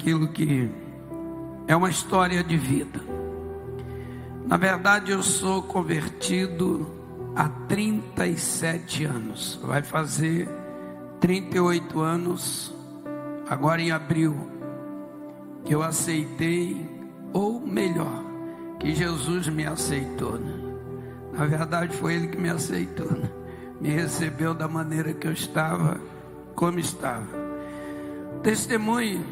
aquilo que é uma história de vida. Na verdade, eu sou convertido há 37 anos. Vai fazer 38 anos, agora em abril, que eu aceitei, ou melhor, que Jesus me aceitou, né? Na verdade, foi Ele que me aceitou, né? Me recebeu da maneira que eu estava, como estava. Testemunho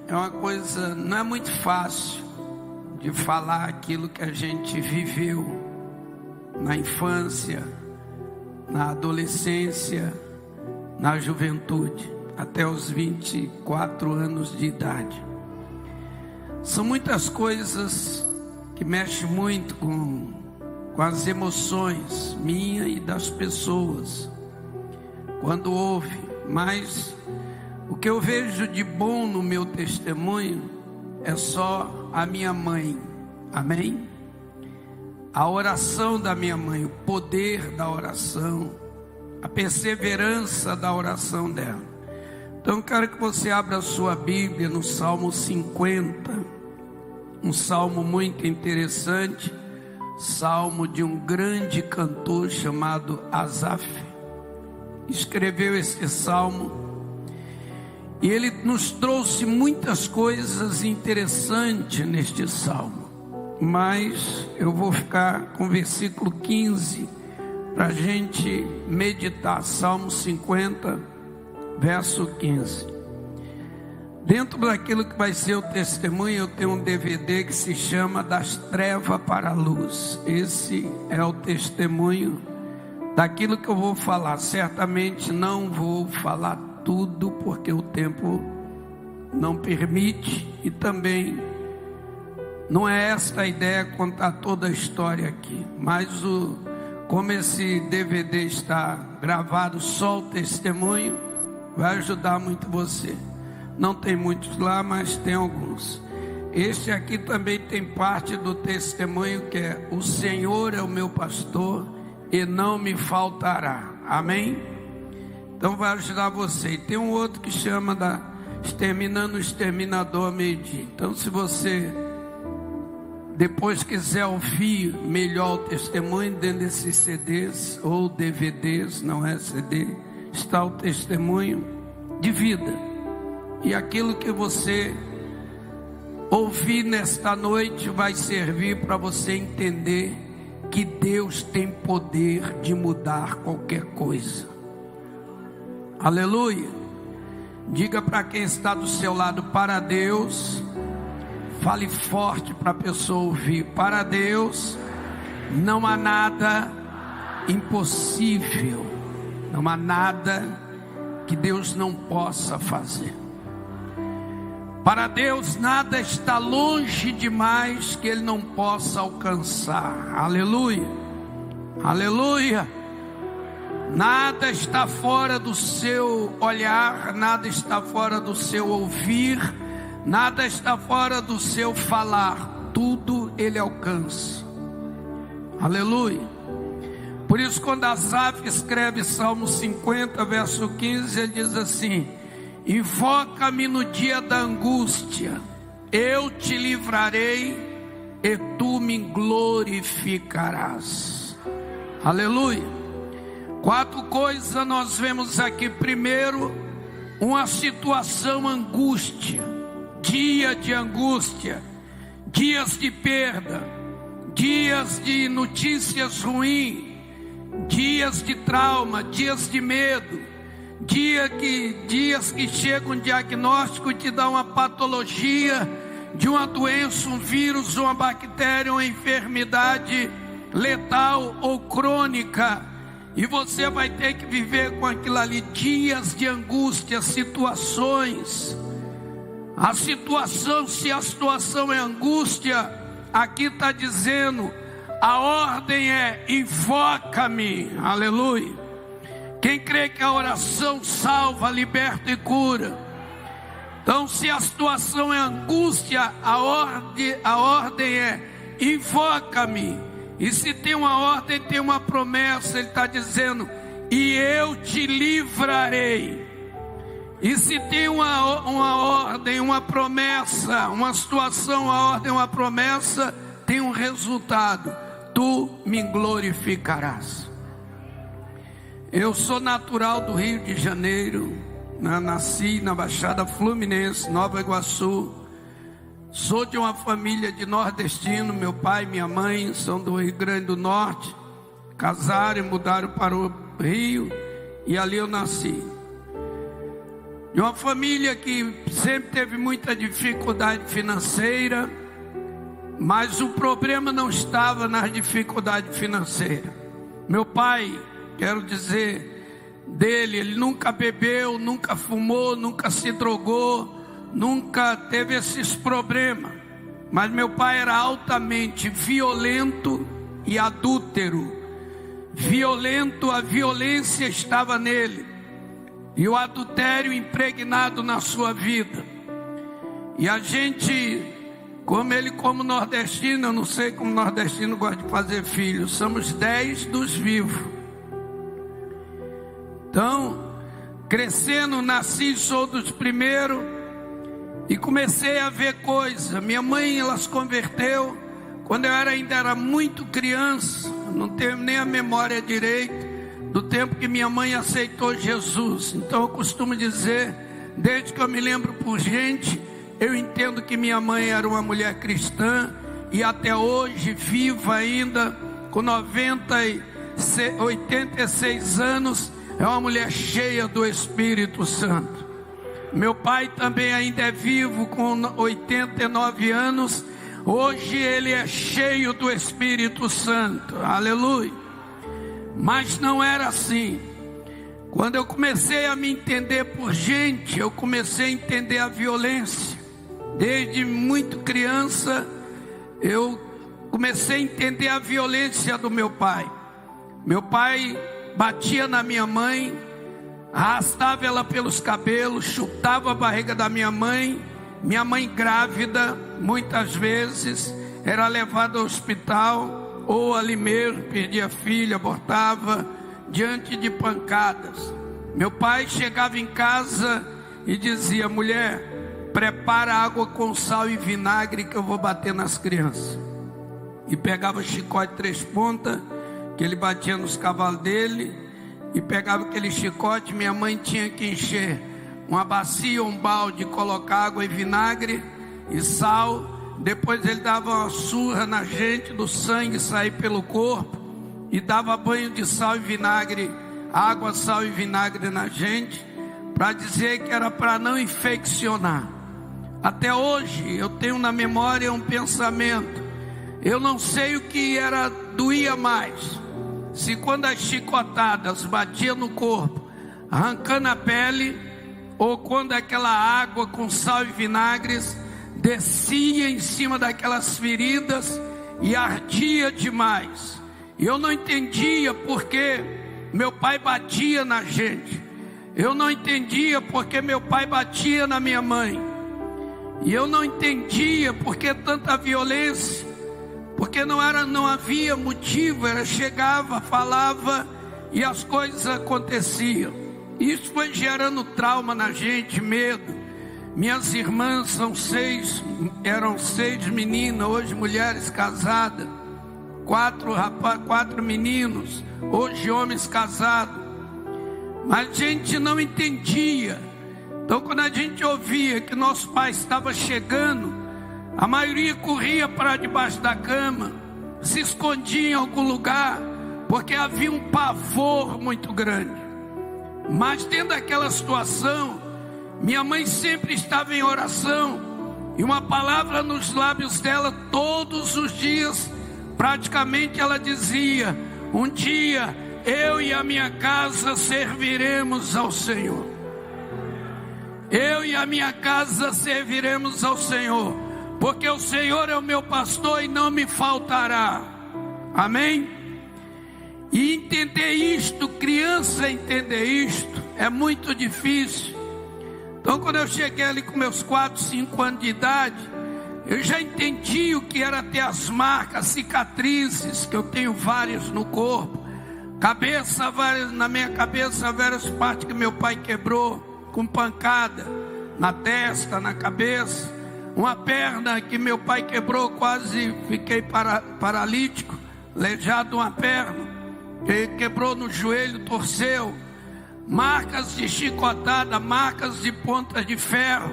é uma coisa, não é muito fácil de falar aquilo que a gente viveu na infância, na adolescência, na juventude, até os 24 anos de idade. São muitas coisas que mexem muito com as emoções minha e das pessoas quando ouve, mas o que eu vejo de bom no meu testemunho é só a minha mãe, amém? A oração da minha mãe, o poder da oração, a perseverança da oração dela. Então eu quero que você abra a sua Bíblia no Salmo 50, um salmo muito interessante, salmo de um grande cantor chamado Asaf. Escreveu este salmo e ele nos trouxe muitas coisas interessantes neste salmo, mas eu vou ficar com o versículo 15 para a gente meditar. Salmo 50, verso 15. Dentro daquilo que vai ser o testemunho, eu tenho um DVD que se chama Das Trevas para a Luz. Esse é o testemunho daquilo que eu vou falar. Certamente não vou falar tudo, porque o tempo não permite, e também não é esta a ideia, contar toda a história aqui, mas como esse DVD está gravado só o testemunho, vai ajudar muito você. Não tem muitos lá, mas tem alguns. Este aqui também tem parte do testemunho, que é: o Senhor é o meu pastor e não me faltará. Amém? Então vai ajudar você. E tem um outro que chama Exterminando o Exterminador ao meio-dia. Então, se você depois quiser ouvir melhor o testemunho, dentro desses CDs ou DVDs, não é CD, está o testemunho de vida. E aquilo que você ouvir nesta noite vai servir para você entender que Deus tem poder de mudar qualquer coisa. Aleluia. Diga para quem está do seu lado: para Deus. Fale forte para a pessoa ouvir: para Deus não há nada impossível. Não há nada que Deus não possa fazer. Para Deus nada está longe demais que Ele não possa alcançar. Aleluia. Aleluia. Nada está fora do seu olhar, nada está fora do seu ouvir, nada está fora do seu falar. Tudo Ele alcança. Aleluia. Por isso, quando Asaf escreve Salmo 50, verso 15, ele diz assim: invoca-me no dia da angústia, eu te livrarei e tu me glorificarás. Aleluia. 4 coisas nós vemos aqui. Primeiro, uma situação angústia, dia de angústia, dias de perda, dias de notícias ruins, dias de trauma, dias de medo, dias que chega um diagnóstico e te dá uma patologia de uma doença, um vírus, uma bactéria, uma enfermidade letal ou crônica, e você vai ter que viver com aquilo ali. Dias de angústia, situações. A situação, se a situação é angústia, aqui está dizendo, a ordem é: invoca-me. Aleluia. Quem crê que a oração salva, liberta e cura? Então, se a situação é angústia, a ordem é: invoca-me. E se tem uma ordem, tem uma promessa. Ele está dizendo: e eu te livrarei. E se tem uma ordem, uma promessa, uma situação, a ordem, uma promessa, tem um resultado: tu me glorificarás. Eu sou natural do Rio de Janeiro, nasci na Baixada Fluminense, Nova Iguaçu. Sou de uma família de nordestino, meu pai e minha mãe são do Rio Grande do Norte. Casaram e mudaram para o Rio, e ali eu nasci. De uma família que sempre teve muita dificuldade financeira, mas o problema não estava nas dificuldades financeiras. Meu pai, quero dizer dele, ele nunca bebeu, nunca fumou, nunca se drogou, nunca teve esses problemas. Mas meu pai era altamente violento e adúltero. Violento, a violência estava nele, e o adultério impregnado na sua vida. E a gente, como nordestino, eu não sei como nordestino gosta de fazer filhos, somos 10 dos vivos. Então, crescendo, nasci, sou dos primeiros, e comecei a ver coisas. Minha mãe, ela se converteu quando eu ainda era muito criança, não tenho nem a memória direito do tempo que minha mãe aceitou Jesus. Então eu costumo dizer, desde que eu me lembro por gente, eu entendo que minha mãe era uma mulher cristã, e até hoje, viva ainda, com 86 anos, é uma mulher cheia do Espírito Santo. Meu pai também ainda é vivo, com 89 anos, hoje ele é cheio do Espírito Santo, aleluia. Mas não era assim. Quando eu comecei a me entender por gente, eu comecei a entender a violência. Desde muito criança, eu comecei a entender a violência do meu pai. Meu pai batia na minha mãe, arrastava ela pelos cabelos, chutava a barriga da minha mãe grávida, muitas vezes, era levada ao hospital, ou ali mesmo, perdia a filha, abortava, diante de pancadas. Meu pai chegava em casa e dizia: mulher, prepara água com sal e vinagre que eu vou bater nas crianças. E pegava chicote 3 pontas, que ele batia nos cavalos dele, e pegava aquele chicote. Minha mãe tinha que encher uma bacia, um balde, colocar água e vinagre e sal. Depois ele dava uma surra na gente, do sangue sair pelo corpo, e dava banho de sal e vinagre, água, sal e vinagre na gente, para dizer que era para não infeccionar. Até hoje eu tenho na memória um pensamento: eu não sei o que doía mais, se quando as chicotadas batiam no corpo, arrancando a pele, ou quando aquela água com sal e vinagres descia em cima daquelas feridas e ardia demais. E eu não entendia porque meu pai batia na gente. Eu não entendia porque meu pai batia na minha mãe. E eu não entendia porque tanta violência, porque não havia motivo, chegava, falava e as coisas aconteciam. Isso foi gerando trauma na gente, medo. Minhas irmãs eram 6 meninas, hoje mulheres casadas, 4 meninos, hoje homens casados. Mas a gente não entendia. Então quando a gente ouvia que nosso pai estava chegando, a maioria corria para debaixo da cama, se escondia em algum lugar, porque havia um pavor muito grande. Mas dentro daquela situação, minha mãe sempre estava em oração, e uma palavra nos lábios dela todos os dias, praticamente ela dizia: um dia eu e a minha casa serviremos ao Senhor. Eu e a minha casa serviremos ao Senhor, porque o Senhor é o meu pastor e não me faltará. Amém? E entender isto, criança entender isto, é muito difícil. Então quando eu cheguei ali com meus 4, 5 anos de idade, eu já entendi o que era ter as marcas, cicatrizes, que eu tenho várias no corpo, na minha cabeça, várias partes que meu pai quebrou. com pancada na testa, na cabeça. Uma perna que meu pai quebrou, quase fiquei paralítico, aleijado uma perna. Ele quebrou no joelho, torceu. Marcas de chicotada, marcas de pontas de ferro,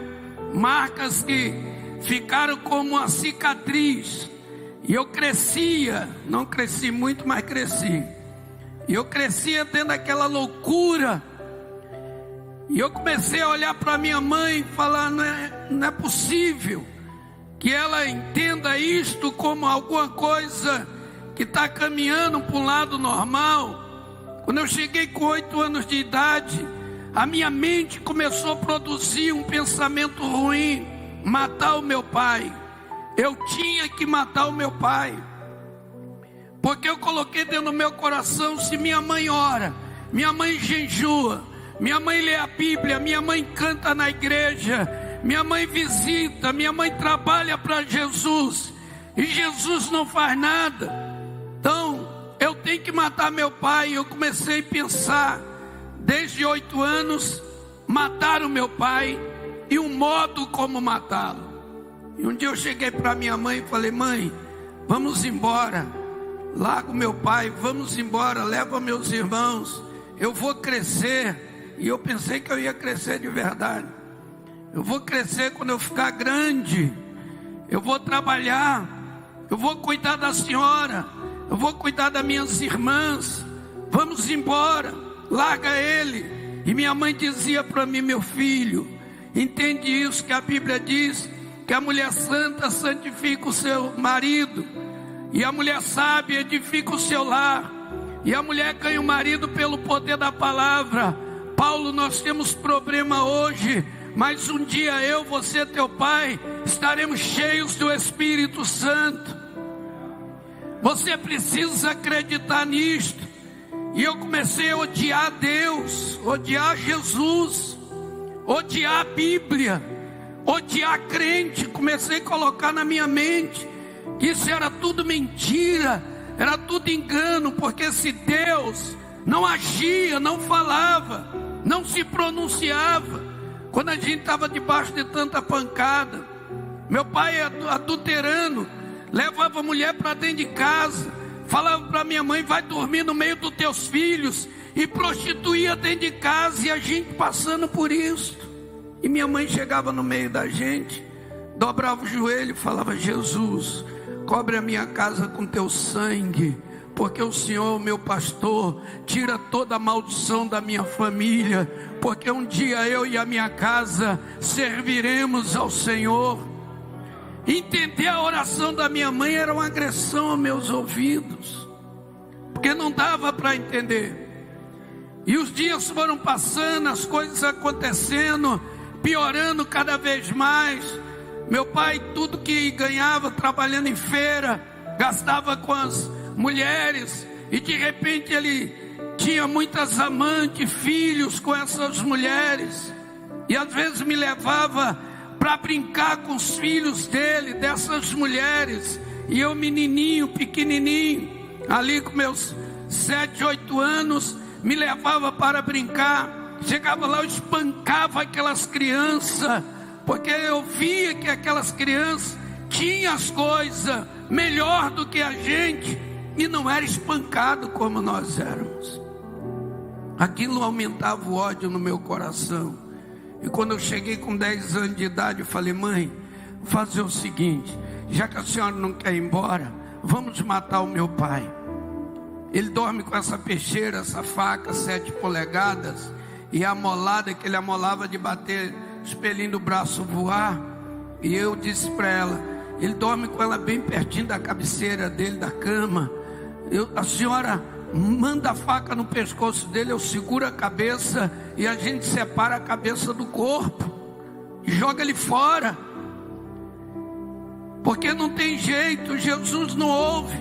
marcas que ficaram como uma cicatriz. E eu crescia, não cresci muito, mas cresci. E eu crescia tendo aquela loucura. E eu comecei a olhar para minha mãe e falar, não é possível que ela entenda isto como alguma coisa que está caminhando para um lado normal. Quando eu cheguei com 8 anos de idade, a minha mente começou a produzir um pensamento ruim: matar o meu pai. Eu tinha que matar o meu pai, porque eu coloquei dentro do meu coração: se minha mãe ora, minha mãe jejua, minha mãe lê a Bíblia, minha mãe canta na igreja, minha mãe visita, minha mãe trabalha para Jesus, e Jesus não faz nada, então eu tenho que matar meu pai. Eu comecei a pensar, desde 8 anos, matar o meu pai e o modo como matá-lo. E um dia eu cheguei para minha mãe e falei: mãe, vamos embora, larga o meu pai, vamos embora, leva meus irmãos, eu vou crescer. E eu pensei que eu ia crescer de verdade. Eu vou crescer quando eu ficar grande, eu vou trabalhar, eu vou cuidar da senhora, eu vou cuidar das minhas irmãs, vamos embora, larga ele. E minha mãe dizia para mim: meu filho, entende isso que a Bíblia diz, que a mulher santa santifica o seu marido, e a mulher sábia edifica o seu lar, e a mulher ganha o marido pelo poder da palavra. Paulo, nós temos problema hoje, mas um dia eu, você, teu pai, estaremos cheios do Espírito Santo. Você precisa acreditar nisto. E eu comecei a odiar Deus, odiar Jesus, odiar a Bíblia, odiar crente. Comecei a colocar na minha mente que isso era tudo mentira, era tudo engano, porque se Deus não agia, não falava, não se pronunciava, quando a gente estava debaixo de tanta pancada, meu pai adulterando, levava a mulher para dentro de casa, falava para minha mãe: vai dormir no meio dos teus filhos, e prostituía dentro de casa, e a gente passando por isso. E minha mãe chegava no meio da gente, dobrava o joelho e falava: Jesus, cobre a minha casa com teu sangue, porque o Senhor, o meu pastor, tira toda a maldição da minha família, porque um dia eu e a minha casa serviremos ao Senhor. Entender a oração da minha mãe era uma agressão aos meus ouvidos, porque não dava para entender. E os dias foram passando, as coisas acontecendo, piorando cada vez mais. Meu pai, tudo que ganhava trabalhando em feira, gastava com as mulheres, e de repente ele tinha muitas amantes, filhos com essas mulheres, e às vezes me levava para brincar com os filhos dele, dessas mulheres, e eu menininho, pequenininho, ali com meus 7, 8 anos, me levava para brincar. Chegava lá, eu espancava aquelas crianças, porque eu via que aquelas crianças tinham as coisas melhor do que a gente, e não era espancado como nós éramos. Aquilo aumentava o ódio no meu coração. E quando eu cheguei com 10 anos de idade, eu falei: mãe, vou fazer o seguinte, já que a senhora não quer ir embora, vamos matar o meu pai. Ele dorme com essa peixeira, essa faca 7 polegadas, e a amolada que ele amolava de bater espelhinho do braço voar. E eu disse para ela, ele dorme com ela bem pertinho da cabeceira dele, da cama. A senhora manda a faca no pescoço dele, eu seguro a cabeça e a gente separa a cabeça do corpo e joga ele fora, porque não tem jeito, Jesus não ouve.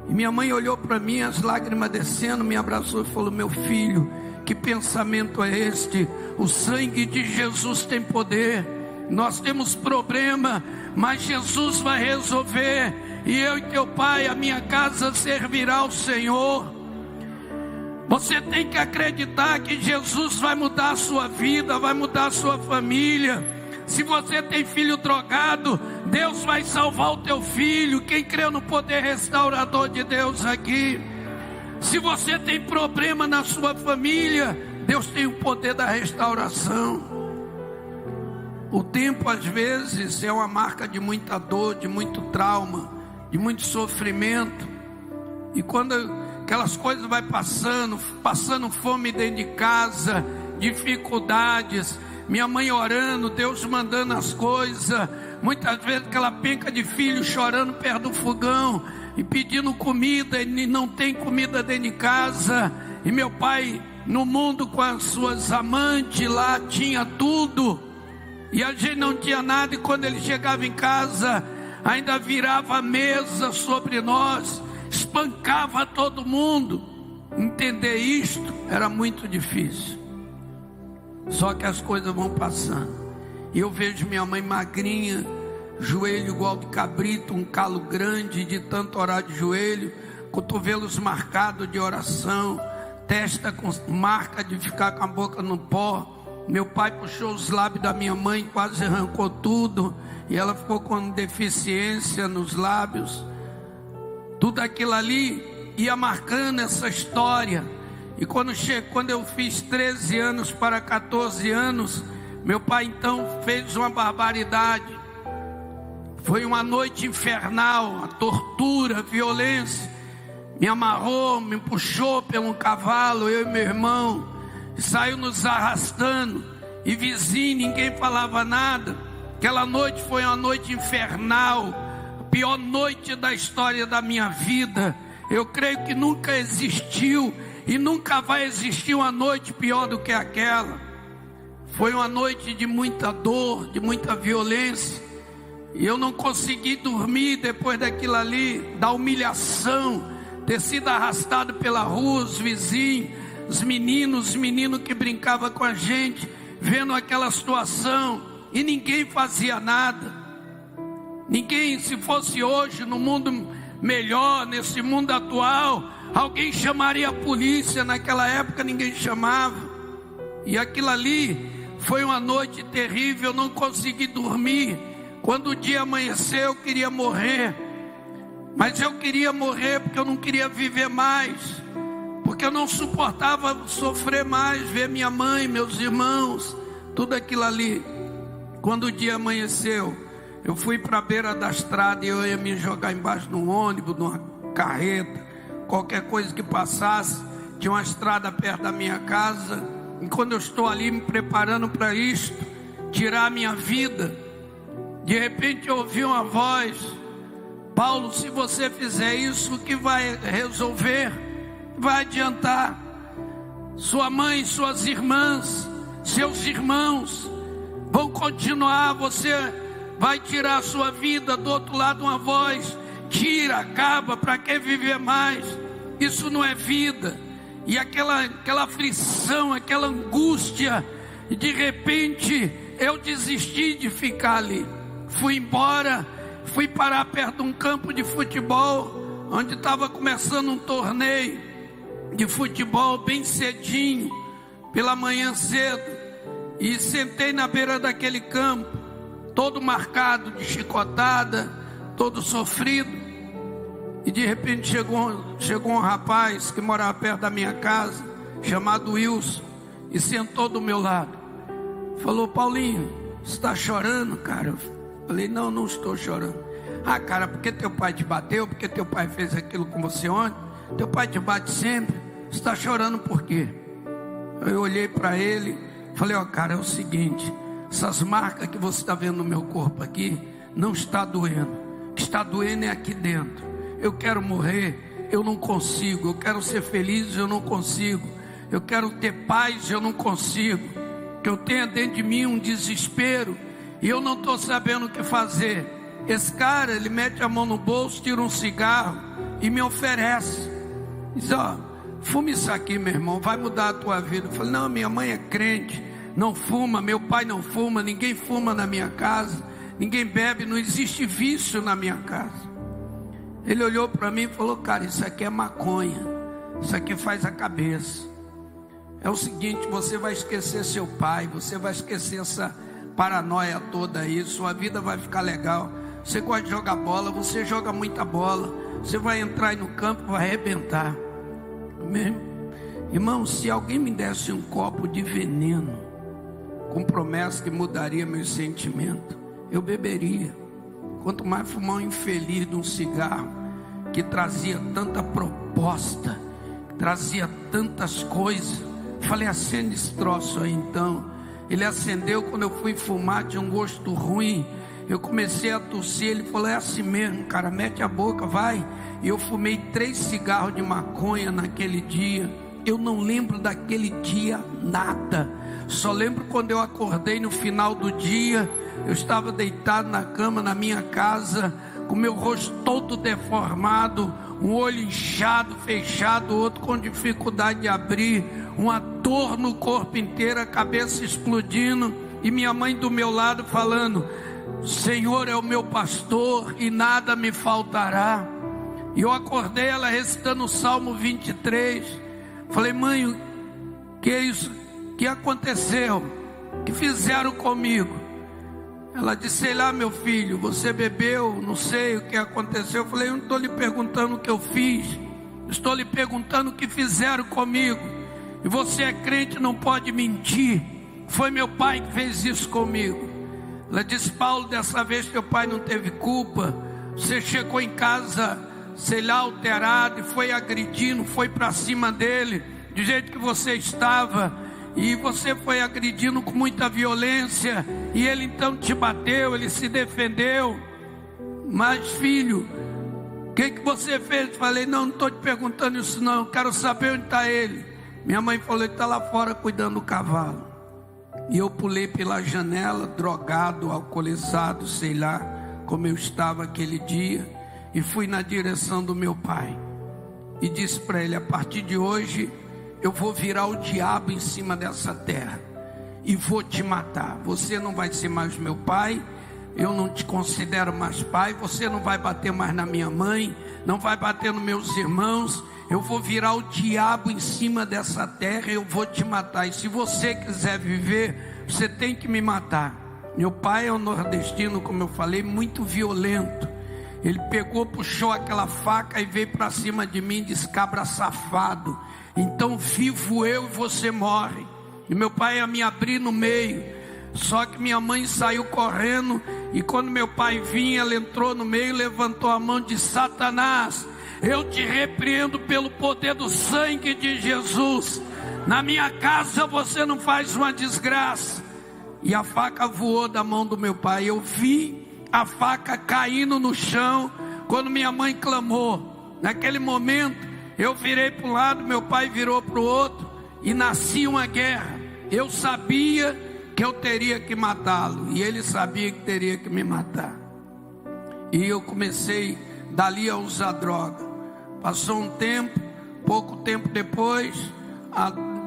E minha mãe olhou para mim, as lágrimas descendo, me abraçou e falou: meu filho, que pensamento é este? O sangue de Jesus tem poder. Nós temos problema, mas Jesus vai resolver, e eu e teu pai, a minha casa servirá ao Senhor. Você tem que acreditar que Jesus vai mudar a sua vida, vai mudar a sua família. Se você tem filho drogado, Deus vai salvar o teu filho. Quem crê no poder restaurador de Deus aqui? Se você tem problema na sua família, Deus tem o poder da restauração. O tempo às vezes é uma marca de muita dor, de muito trauma, de muito sofrimento. E quando aquelas coisas vai passando fome dentro de casa, dificuldades, minha mãe orando, Deus mandando as coisas, muitas vezes aquela penca de filho chorando perto do fogão e pedindo comida, e não tem comida dentro de casa, e meu pai no mundo com as suas amantes lá, tinha tudo, e a gente não tinha nada, e quando ele chegava em casa, ainda virava a mesa sobre nós, espancava todo mundo. Entender isto era muito difícil. Só que as coisas vão passando, e eu vejo minha mãe magrinha, joelho igual de cabrito, um calo grande de tanto orar de joelho, cotovelos marcados de oração, testa com marca de ficar com a boca no pó. Meu pai puxou os lábios da minha mãe, quase arrancou tudo, e ela ficou com deficiência nos lábios. Tudo aquilo ali ia marcando essa história. E quando eu fiz 13 anos para 14 anos, meu pai então fez uma barbaridade. Foi uma noite infernal, a tortura, a violência. Me amarrou, me puxou pelo cavalo, eu e meu irmão, e saiu nos arrastando. E vizinho, ninguém falava nada. Aquela noite foi uma noite infernal, a pior noite da história da minha vida. Eu creio que nunca existiu e nunca vai existir uma noite pior do que aquela. Foi uma noite de muita dor, de muita violência. E eu não consegui dormir depois daquilo ali, da humilhação, ter sido arrastado pela rua, os vizinhos, os meninos que brincavam com a gente, vendo aquela situação, e ninguém fazia nada. Ninguém, se fosse hoje, no mundo melhor, nesse mundo atual, alguém chamaria a polícia. Naquela época ninguém chamava. E aquilo ali foi uma noite terrível, eu não consegui dormir. Quando o dia amanheceu, eu queria morrer. Mas eu queria morrer porque eu não queria viver mais, porque eu não suportava sofrer mais, ver minha mãe, meus irmãos, tudo aquilo ali. Quando o dia amanheceu, eu fui para a beira da estrada e eu ia me jogar embaixo de um ônibus, de uma carreta, qualquer coisa que passasse. Tinha uma estrada perto da minha casa, e quando eu estou ali me preparando para isto, tirar a minha vida, de repente eu ouvi uma voz: Paulo, se você fizer isso, o que vai resolver? Vai adiantar? Sua mãe, suas irmãs, seus irmãos vão continuar, você vai tirar a sua vida. Do outro lado uma voz: tira, acaba, para que viver mais? Isso não é vida. E aquela aflição, aquela angústia, e de repente eu desisti de ficar ali, fui embora. Fui parar perto de um campo de futebol, onde estava começando um torneio de futebol bem cedinho, pela manhã cedo, e sentei na beira daquele campo, todo marcado de chicotada, todo sofrido. E de repente chegou um rapaz que morava perto da minha casa, chamado Wilson, e sentou do meu lado. Falou: Paulinho, você está chorando, cara? Eu falei: não estou chorando. Ah, cara, porque teu pai te bateu? Porque teu pai fez aquilo com você ontem? Teu pai te bate sempre? Você está chorando por quê? Eu olhei para ele, falei: ó, cara, é o seguinte, essas marcas que você está vendo no meu corpo aqui, não está doendo. O que está doendo é aqui dentro. Eu quero morrer, eu não consigo. Eu quero ser feliz, eu não consigo. Eu quero ter paz, eu não consigo. Que eu tenha dentro de mim um desespero, e eu não estou sabendo o que fazer. Esse cara, ele mete a mão no bolso, tira um cigarro e me oferece. Diz: ó, fuma isso aqui, meu irmão, vai mudar a tua vida. Eu falei: não, minha mãe é crente, não fuma, meu pai não fuma, ninguém fuma na minha casa, ninguém bebe, não existe vício na minha casa. Ele olhou para mim e falou: cara, isso aqui é maconha. Isso aqui faz a cabeça. É o seguinte, você vai esquecer seu pai, você vai esquecer essa paranoia toda aí, sua vida vai ficar legal. Você gosta de jogar bola, você joga muita bola, você vai entrar aí no campo, vai arrebentar. Amém? Irmão, se alguém me desse um copo de veneno, com promessa que mudaria meus sentimentos, eu beberia. Quanto mais fumar um infeliz de um cigarro, que trazia tanta proposta, que trazia tantas coisas. Falei, acende esse troço aí então. Ele acendeu, quando eu fui fumar, tinha um gosto ruim. Eu comecei a tossir, ele falou, é assim mesmo, cara, mete a boca, vai. E eu fumei 3 cigarros de maconha naquele dia. Eu não lembro daquele dia nada. Só lembro quando eu acordei no final do dia. Eu estava deitado na cama na minha casa, com meu rosto todo deformado, um olho inchado, fechado, outro com dificuldade de abrir, uma dor no corpo inteiro, a cabeça explodindo, e minha mãe do meu lado falando, Senhor é o meu pastor e nada me faltará. E eu acordei ela recitando o Salmo 23, falei, mãe, que é isso? O que aconteceu? O que fizeram comigo? Ela disse, sei lá meu filho, você bebeu, não sei o que aconteceu. Eu falei, eu não estou lhe perguntando o que eu fiz, estou lhe perguntando o que fizeram comigo. E você é crente, não pode mentir. Foi meu pai que fez isso comigo. Ela disse, Paulo, dessa vez teu pai não teve culpa. Você chegou em casa, sei lá, alterado, e foi agredindo, foi para cima dele, do jeito que você estava. E você foi agredindo com muita violência, e ele então te bateu, ele se defendeu. Mas filho, o que você fez? Falei, não estou te perguntando isso não, eu quero saber onde está ele. Minha mãe falou, ele está lá fora cuidando do cavalo. E eu pulei pela janela, drogado, alcoolizado, sei lá, como eu estava aquele dia, e fui na direção do meu pai, e disse para ele, a partir de hoje, eu vou virar o diabo em cima dessa terra e vou te matar. Você não vai ser mais meu pai, eu não te considero mais pai, você não vai bater mais na minha mãe, não vai bater nos meus irmãos. Eu vou virar o diabo em cima dessa terra e eu vou te matar. E se você quiser viver, você tem que me matar. Meu pai é um nordestino, como eu falei, muito violento. Ele pegou, puxou aquela faca e veio para cima de mim e disse, cabra safado, então vivo eu e você morre. E meu pai ia me abrir no meio, só que minha mãe saiu correndo, e quando meu pai vinha, ela entrou no meio, levantou a mão de Satanás, eu te repreendo pelo poder do sangue de Jesus, na minha casa você não faz uma desgraça. E a faca voou da mão do meu pai, eu vi a faca caindo no chão, quando minha mãe clamou. Naquele momento, eu virei para um lado, meu pai virou para o outro, e nascia uma guerra. Eu sabia que eu teria que matá-lo, e ele sabia que teria que me matar. E eu comecei dali a usar droga. Passou um tempo, pouco tempo depois,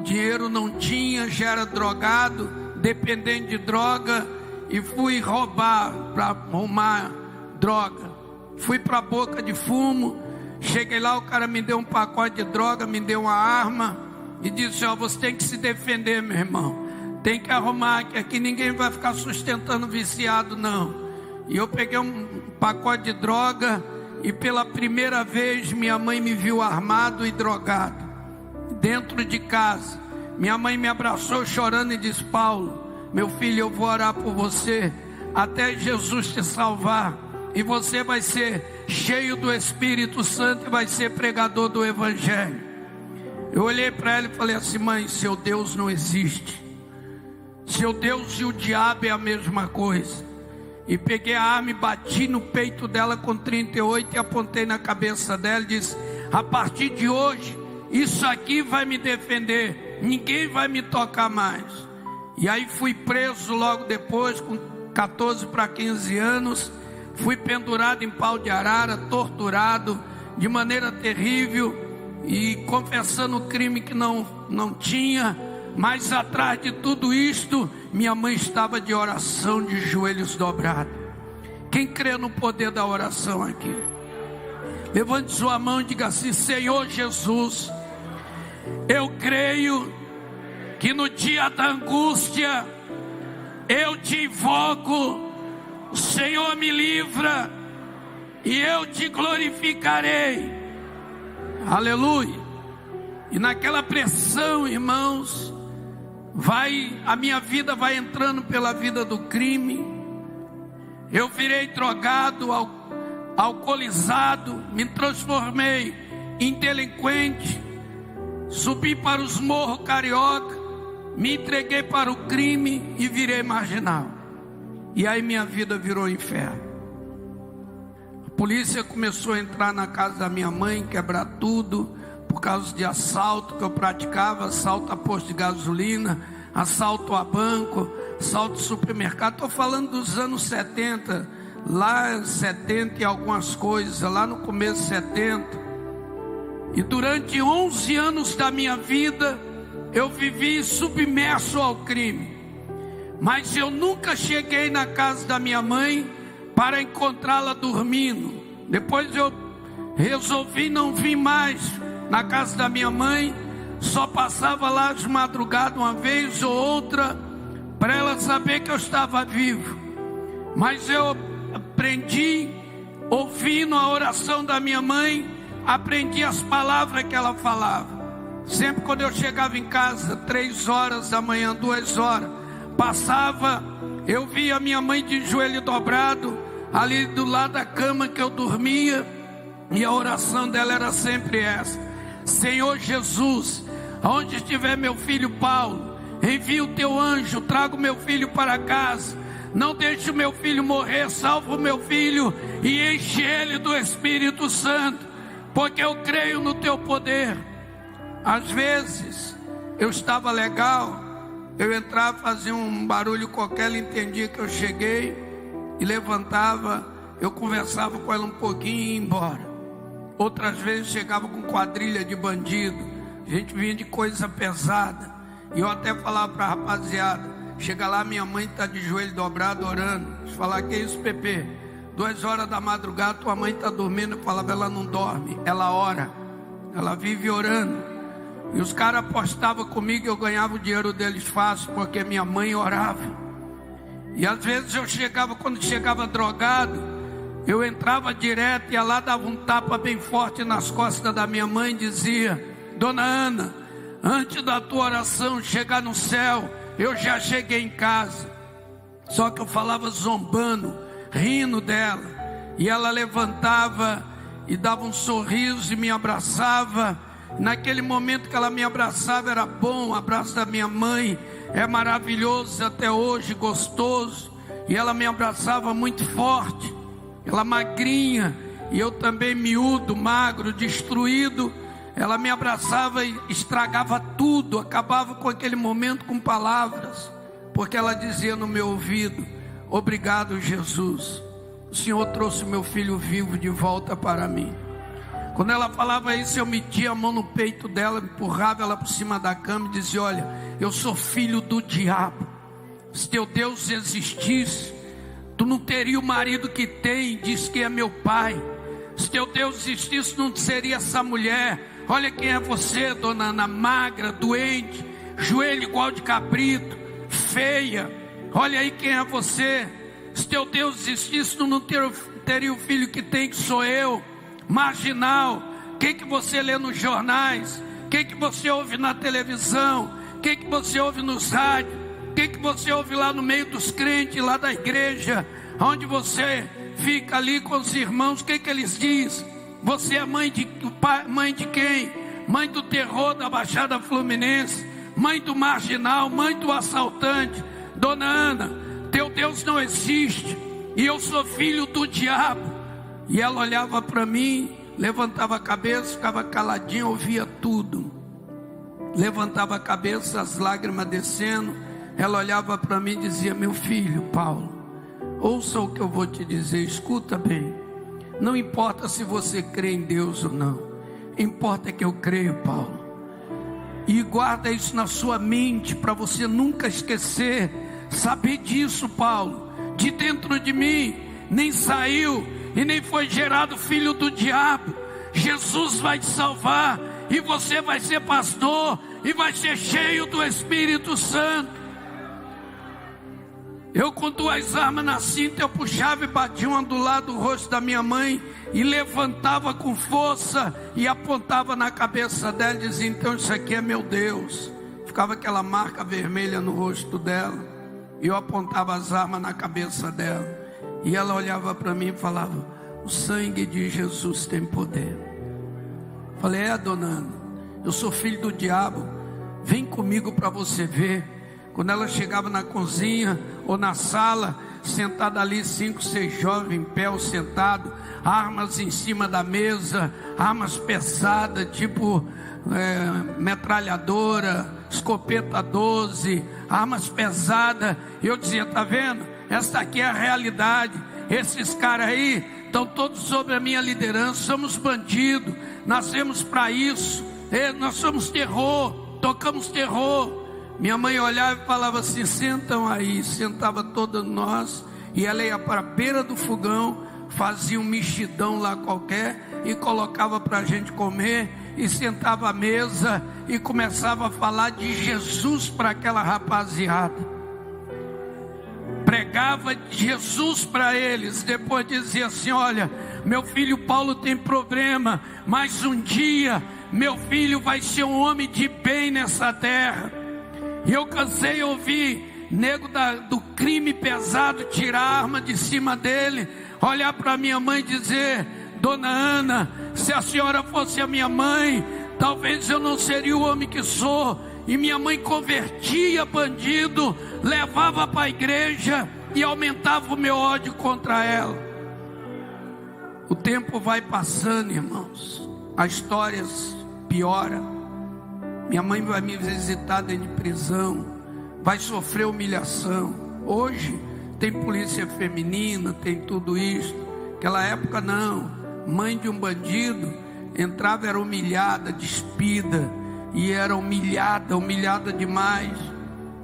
dinheiro não tinha, já era drogado, dependente de droga, e fui roubar para arrumar droga. Fui para a boca de fumo. Cheguei lá, o cara me deu um pacote de droga, me deu uma arma e disse, ó, você tem que se defender, meu irmão. Tem que arrumar, que aqui ninguém vai ficar sustentando viciado, não. E eu peguei um pacote de droga e pela primeira vez minha mãe me viu armado e drogado. Dentro de casa, minha mãe me abraçou chorando e disse, Paulo, meu filho, eu vou orar por você até Jesus te salvar. E você vai ser cheio do Espírito Santo e vai ser pregador do Evangelho. Eu olhei para ela e falei assim, mãe, seu Deus não existe. Seu Deus e o diabo é a mesma coisa. E peguei a arma e bati no peito dela com 38 e apontei na cabeça dela e disse, a partir de hoje, isso aqui vai me defender, ninguém vai me tocar mais. E aí fui preso logo depois, com 14 para 15 anos, fui pendurado em pau de arara, torturado de maneira terrível e confessando o crime que não tinha. Mas atrás de tudo isto, minha mãe estava de oração, de joelhos dobrados. Quem crê no poder da oração aqui? Levante sua mão e diga assim, Senhor Jesus, Eu creio que no dia da angústia eu te invoco, o Senhor me livra e eu te glorificarei. Aleluia. E naquela pressão, irmãos, a minha vida vai entrando pela vida do crime. Eu virei drogado, alcoolizado, me transformei em delinquente, subi para os morros carioca, me entreguei para o crime e virei marginal. E aí minha vida virou inferno. A polícia começou a entrar na casa da minha mãe, quebrar tudo, por causa de assalto que eu praticava, assalto a posto de gasolina, assalto a banco, assalto de supermercado. Estou falando dos anos 70, lá 70 e algumas coisas, lá no começo de 70. E durante 11 anos da minha vida, eu vivi submerso ao crime. Mas eu nunca cheguei na casa da minha mãe para encontrá-la dormindo. Depois eu resolvi não vir mais na casa da minha mãe, só passava lá de madrugada uma vez ou outra, para ela saber que eu estava vivo. Mas eu aprendi, ouvindo a oração da minha mãe, aprendi as palavras que ela falava. Sempre quando eu chegava em casa, 3 horas da manhã, 2 horas, passava, eu via minha mãe de joelho dobrado, ali do lado da cama que eu dormia, e a oração dela era sempre essa: Senhor Jesus, aonde estiver meu filho Paulo, envia o teu anjo, traga o meu filho para casa, não deixe o meu filho morrer, salva o meu filho e enche ele do Espírito Santo, porque eu creio no teu poder. Às vezes eu estava legal, eu entrava, fazia um barulho qualquer, ela entendia que eu cheguei e levantava, eu conversava com ela um pouquinho e ia embora. Outras vezes chegava com quadrilha de bandido, a gente vinha de coisa pesada, e eu até falava para a rapaziada: chega lá, minha mãe está de joelho dobrado orando. Eles falavam: que isso, Pepe? 2 horas da madrugada tua mãe está dormindo. Eu falava: ela não dorme, ela ora, ela vive orando. E os caras apostavam comigo e eu ganhava o dinheiro deles fácil, porque minha mãe orava. E às vezes eu chegava, quando chegava drogado, eu entrava direto, ia lá, dava um tapa bem forte nas costas da minha mãe e dizia: Dona Ana, antes da tua oração chegar no céu, eu já cheguei em casa. Só que eu falava zombando, rindo dela, e ela levantava e dava um sorriso e me abraçava. Naquele momento que ela me abraçava era bom. O abraço da minha mãe é maravilhoso até hoje, gostoso. E ela me abraçava muito forte, ela magrinha e eu também miúdo, magro, destruído. Ela me abraçava e estragava tudo, acabava com aquele momento com palavras, porque ela dizia no meu ouvido: obrigado, Jesus, o Senhor trouxe meu filho vivo de volta para mim. Quando ela falava isso, eu metia a mão no peito dela, empurrava ela por cima da cama e dizia: olha, eu sou filho do diabo. Se teu Deus existisse, tu não teria o marido que tem, diz que é meu pai. Se teu Deus existisse, não seria essa mulher. Olha quem é você, dona Ana, magra, doente, joelho igual de cabrito, feia. Olha aí quem é você. Se teu Deus existisse, tu não teria o filho que tem, que sou eu. Marginal. O que você lê nos jornais? O que você ouve na televisão? O que você ouve nos rádios? O que você ouve lá no meio dos crentes, lá da igreja, onde você fica ali com os irmãos? O que eles dizem? Você é mãe de quem? Mãe do terror da Baixada Fluminense, mãe do marginal, mãe do assaltante. Dona Ana, teu Deus não existe, e eu sou filho do diabo. E ela olhava para mim, levantava a cabeça, ficava caladinha, ouvia tudo. Levantava a cabeça, as lágrimas descendo. Ela olhava para mim e dizia: meu filho Paulo, ouça o que eu vou te dizer, escuta bem. Não importa se você crê em Deus ou não, importa que eu creio, Paulo. E guarda isso na sua mente, para você nunca esquecer. Saber disso, Paulo: de dentro de mim nem saiu e nem foi gerado filho do diabo. Jesus vai te salvar, e você vai ser pastor, e vai ser cheio do Espírito Santo. Eu com 2 armas na cinta, eu puxava e batia uma do lado do rosto da minha mãe, e levantava com força, e apontava na cabeça dela, e dizia: então isso aqui é meu Deus. Ficava aquela marca vermelha no rosto dela, e eu apontava as armas na cabeça dela, e ela olhava para mim e falava: o sangue de Jesus tem poder. Falei: é, dona Ana, eu sou filho do diabo, vem comigo para você ver. Quando ela chegava na cozinha ou na sala, sentada ali 5, 6 jovens em pé ou sentado, armas em cima da mesa, armas pesadas, tipo metralhadora, escopeta 12, armas pesadas. E eu dizia: tá vendo? Esta aqui é a realidade. Esses caras aí estão todos sob a minha liderança. Somos bandidos, nascemos para isso. Nós somos terror, tocamos terror. Minha mãe olhava e falava assim: sentam aí. Sentava todos nós, e ela ia para a beira do fogão, fazia um mexidão lá qualquer e colocava para a gente comer, e sentava à mesa e começava a falar de Jesus para aquela rapaziada. Pregava Jesus para eles. Depois dizia assim: olha, meu filho Paulo tem problema, mas um dia meu filho vai ser um homem de bem nessa terra. E eu cansei de ouvir nego do crime pesado tirar a arma de cima dele, olhar para minha mãe e dizer: dona Ana, se a senhora fosse a minha mãe, talvez eu não seria o homem que sou. E minha mãe convertia bandido, levava para a igreja e aumentava o meu ódio contra ela. O tempo vai passando, irmãos, as histórias pioram. Minha mãe vai me visitar dentro de prisão, vai sofrer humilhação. Hoje tem polícia feminina, tem tudo isso. Naquela época não. Mãe de um bandido entrava, era humilhada, despida, e era humilhada demais.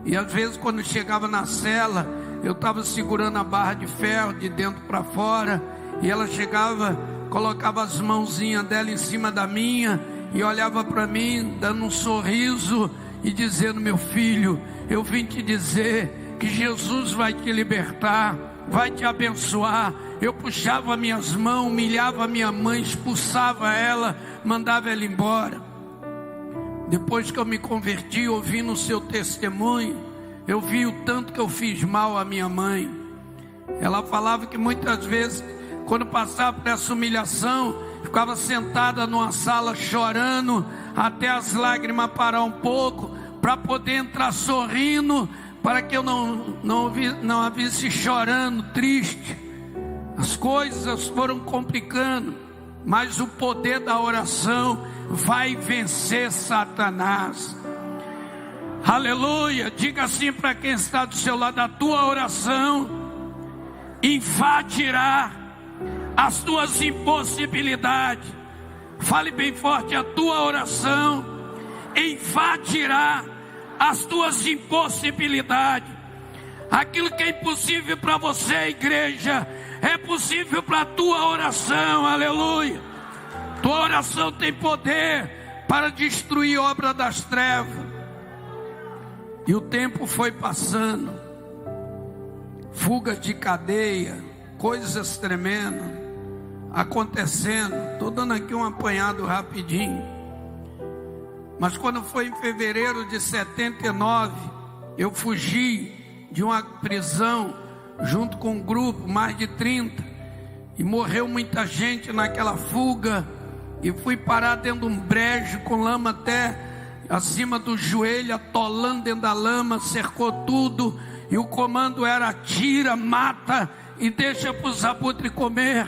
E às vezes quando chegava na cela, eu estava segurando a barra de ferro de dentro para fora, e ela chegava, colocava as mãozinhas dela em cima da minha e olhava para mim, dando um sorriso e dizendo: meu filho, eu vim te dizer que Jesus vai te libertar, vai te abençoar. Eu puxava minhas mãos, humilhava minha mãe, expulsava ela, mandava ela embora. Depois que eu me converti, ouvindo o seu testemunho, eu vi o tanto que eu fiz mal à minha mãe. Ela falava que muitas vezes, quando passava por essa humilhação, ficava sentada numa sala chorando, até as lágrimas parar um pouco, para poder entrar sorrindo, para que eu não a visse chorando, triste. As coisas foram complicando, mas o poder da oração vai vencer Satanás. Aleluia. Diga assim para quem está do seu lado: a tua oração invadirá as tuas impossibilidades. Fale bem forte: a tua oração invadirá as tuas impossibilidades. Aquilo que é impossível para você, igreja, é possível para a tua oração. Aleluia. Tua oração tem poder para destruir a obra das trevas. E o tempo foi passando, fugas de cadeia, coisas tremendas acontecendo. Estou dando aqui um apanhado rapidinho. Mas quando foi em fevereiro de 79, eu fugi de uma prisão junto com um grupo, mais de 30, e morreu muita gente naquela fuga, e fui parar dentro de um brejo com lama até acima do joelho, atolando dentro da lama, cercou tudo, e o comando era: tira, mata e deixa para os abutres comer.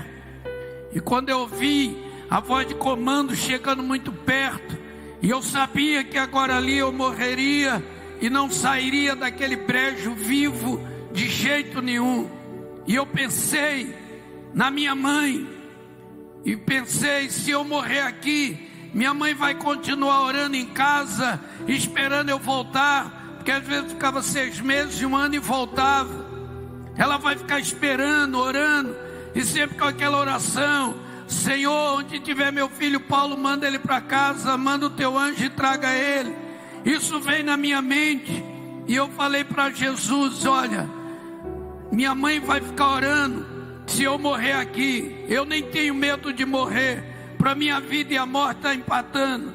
E quando eu vi a voz de comando chegando muito perto, e eu sabia que agora ali eu morreria e não sairia daquele brejo vivo de jeito nenhum. E eu pensei na minha mãe, e pensei: se eu morrer aqui, minha mãe vai continuar orando em casa, esperando eu voltar, porque às vezes ficava 6 meses, 1 ano e voltava. Ela vai ficar esperando, orando, e sempre com aquela oração: Senhor, onde tiver meu filho Paulo, manda ele para casa, manda o teu anjo e traga ele. Isso veio na minha mente, e eu falei para Jesus: olha, minha mãe vai ficar orando se eu morrer aqui. Eu nem tenho medo de morrer, para minha vida e a morte está empatando,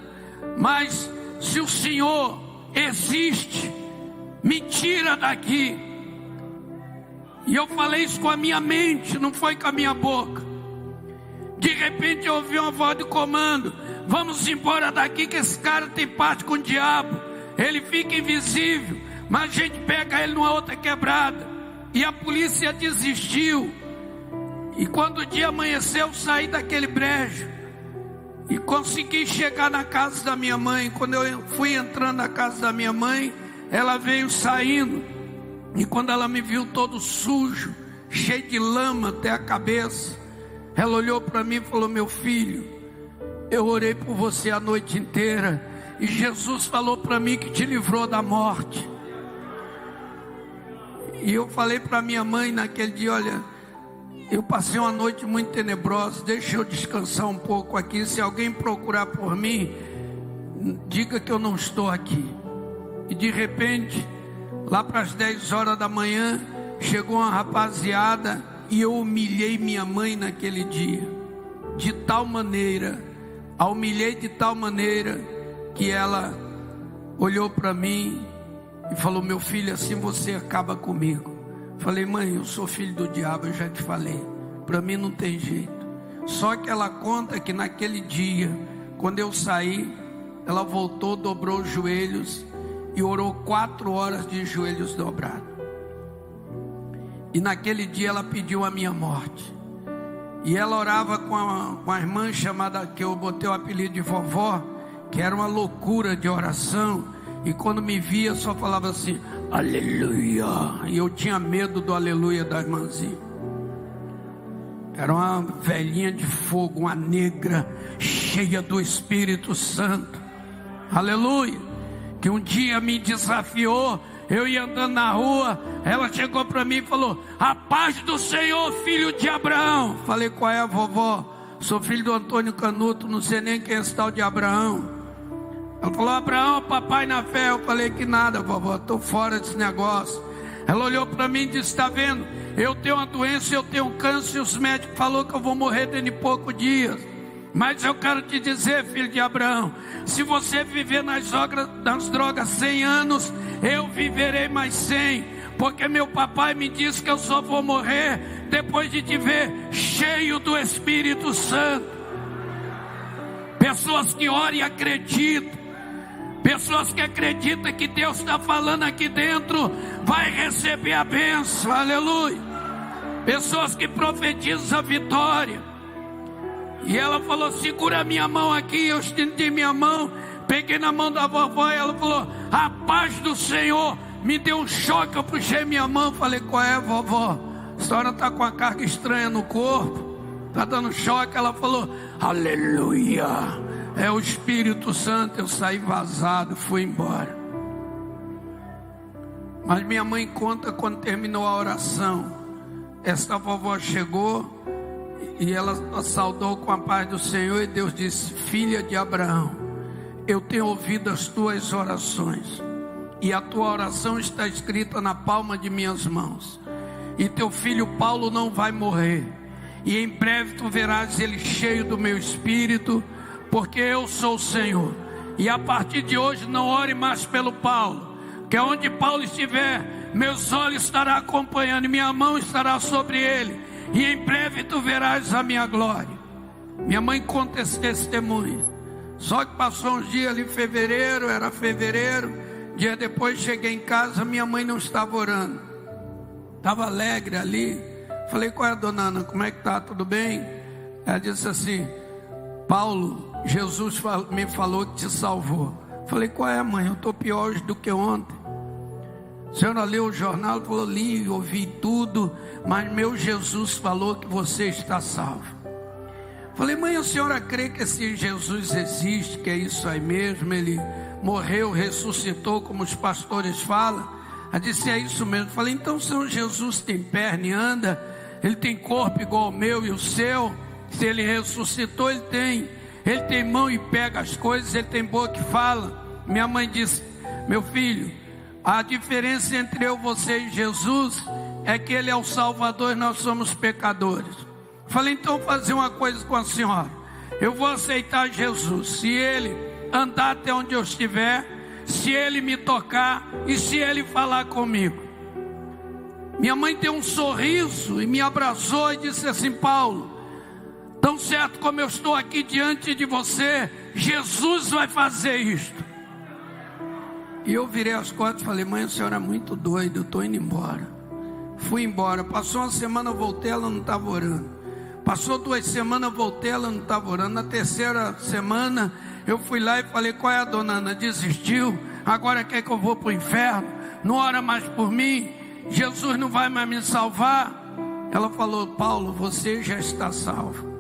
mas se o Senhor existe, me tira daqui. E eu falei isso com a minha mente, não foi com a minha boca. De repente eu ouvi uma voz de comando: vamos embora daqui, que esse cara tem parte com o diabo. Ele fica invisível, mas a gente pega ele numa outra quebrada. E a polícia desistiu. E quando o dia amanheceu, eu saí daquele brejo e consegui chegar na casa da minha mãe. Quando eu fui entrando na casa da minha mãe, ela veio saindo. E quando ela me viu todo sujo, cheio de lama até a cabeça, ela olhou para mim e falou: meu filho, eu orei por você a noite inteira, e Jesus falou para mim que te livrou da morte. E eu falei para minha mãe naquele dia: olha, eu passei uma noite muito tenebrosa, deixa eu descansar um pouco aqui. Se alguém procurar por mim, diga que eu não estou aqui. E de repente, lá para as 10 horas da manhã, chegou uma rapaziada, e eu humilhei minha mãe naquele dia, de tal maneira, a humilhei de tal maneira, que ela olhou para mim e falou: meu filho, assim você acaba comigo. Falei: mãe, eu sou filho do diabo, eu já te falei, para mim não tem jeito. Só que ela conta que naquele dia, quando eu saí, ela voltou, dobrou os joelhos e orou 4 horas de joelhos dobrados. E naquele dia ela pediu a minha morte. E ela orava com a irmã chamada, que eu botei o apelido de vovó, que era uma loucura de oração. E quando me via, só falava assim: aleluia. E eu tinha medo do aleluia da irmãzinha. Era uma velhinha de fogo, uma negra, cheia do Espírito Santo. Aleluia. Que um dia me desafiou. Eu ia andando na rua, ela chegou para mim e falou: a paz do Senhor, filho de Abraão. Falei: qual é, vovó? Sou filho do Antônio Canuto, não sei nem quem é esse tal de Abraão. Ela falou: Abraão, papai na fé. Eu falei: que nada, vovó, estou fora desse negócio. Ela olhou para mim e disse: está vendo? Eu tenho uma doença, eu tenho um câncer, e os médicos falaram que eu vou morrer dentro de poucos dias. Mas eu quero te dizer, filho de Abraão, se você viver nas drogas 100 anos, eu viverei mais 100. Porque meu papai me disse que eu só vou morrer depois de te ver cheio do Espírito Santo. Pessoas que oram e acreditam. Pessoas que acreditam que Deus está falando aqui dentro, vai receber a bênção, aleluia. Pessoas que profetizam a vitória. E ela falou: segura a minha mão aqui. Eu estendi minha mão, peguei na mão da vovó, e ela falou: a paz do Senhor. Me deu um choque, eu puxei minha mão, falei: qual é, vovó? A senhora está com uma carga estranha no corpo, está dando choque. Ela falou: aleluia, é o Espírito Santo. Eu saí vazado, fui embora. Mas minha mãe conta, quando terminou a oração, essa vovó chegou e ela saudou com a paz do Senhor, e Deus disse: filha de Abraão, eu tenho ouvido as tuas orações, e a tua oração está escrita na palma de minhas mãos, e teu filho Paulo não vai morrer, e em breve tu verás ele cheio do meu Espírito, porque eu sou o Senhor. E a partir de hoje não ore mais pelo Paulo, que onde Paulo estiver, meus olhos estarão acompanhando, e minha mão estará sobre ele, e em breve tu verás a minha glória. Minha mãe conta esse testemunho. Só que passou uns dias ali, fevereiro, era fevereiro, dia depois cheguei em casa, minha mãe não estava orando, estava alegre ali. Falei: qual é, dona Ana, como é que está, tudo bem? Ela disse assim: Paulo, Jesus me falou que te salvou. Falei: qual é, mãe? Eu estou pior hoje do que ontem. A senhora leu o jornal? Falou: li, ouvi tudo, mas meu Jesus falou que você está salvo. Falei: mãe, a senhora crê que esse Jesus existe, que é isso aí mesmo? Ele morreu, ressuscitou, como os pastores falam? Ela disse: é isso mesmo. Falei: então, Senhor Jesus tem perna e anda, ele tem corpo igual ao meu e o seu? Se ele ressuscitou, ele tem mão e pega as coisas, ele tem boca que fala. Minha mãe disse: meu filho, a diferença entre eu, você e Jesus é que ele é o Salvador e nós somos pecadores. Falei: então vou fazer uma coisa com a senhora, eu vou aceitar Jesus, se ele andar até onde eu estiver, se ele me tocar e se ele falar comigo. Minha mãe deu um sorriso e me abraçou e disse assim: Paulo, tão certo como eu estou aqui diante de você, Jesus vai fazer isto. E eu virei as costas e falei: mãe, a senhora é muito doida, eu estou indo embora. Fui embora, passou uma semana, eu voltei, ela não estava orando. Passou 2 semanas, eu voltei, ela não estava orando. Na 3ª semana, eu fui lá e falei: qual é a dona Ana? Desistiu? Agora quer que eu vou para o inferno? Não ora mais por mim? Jesus não vai mais me salvar? Ela falou: Paulo, você já está salvo.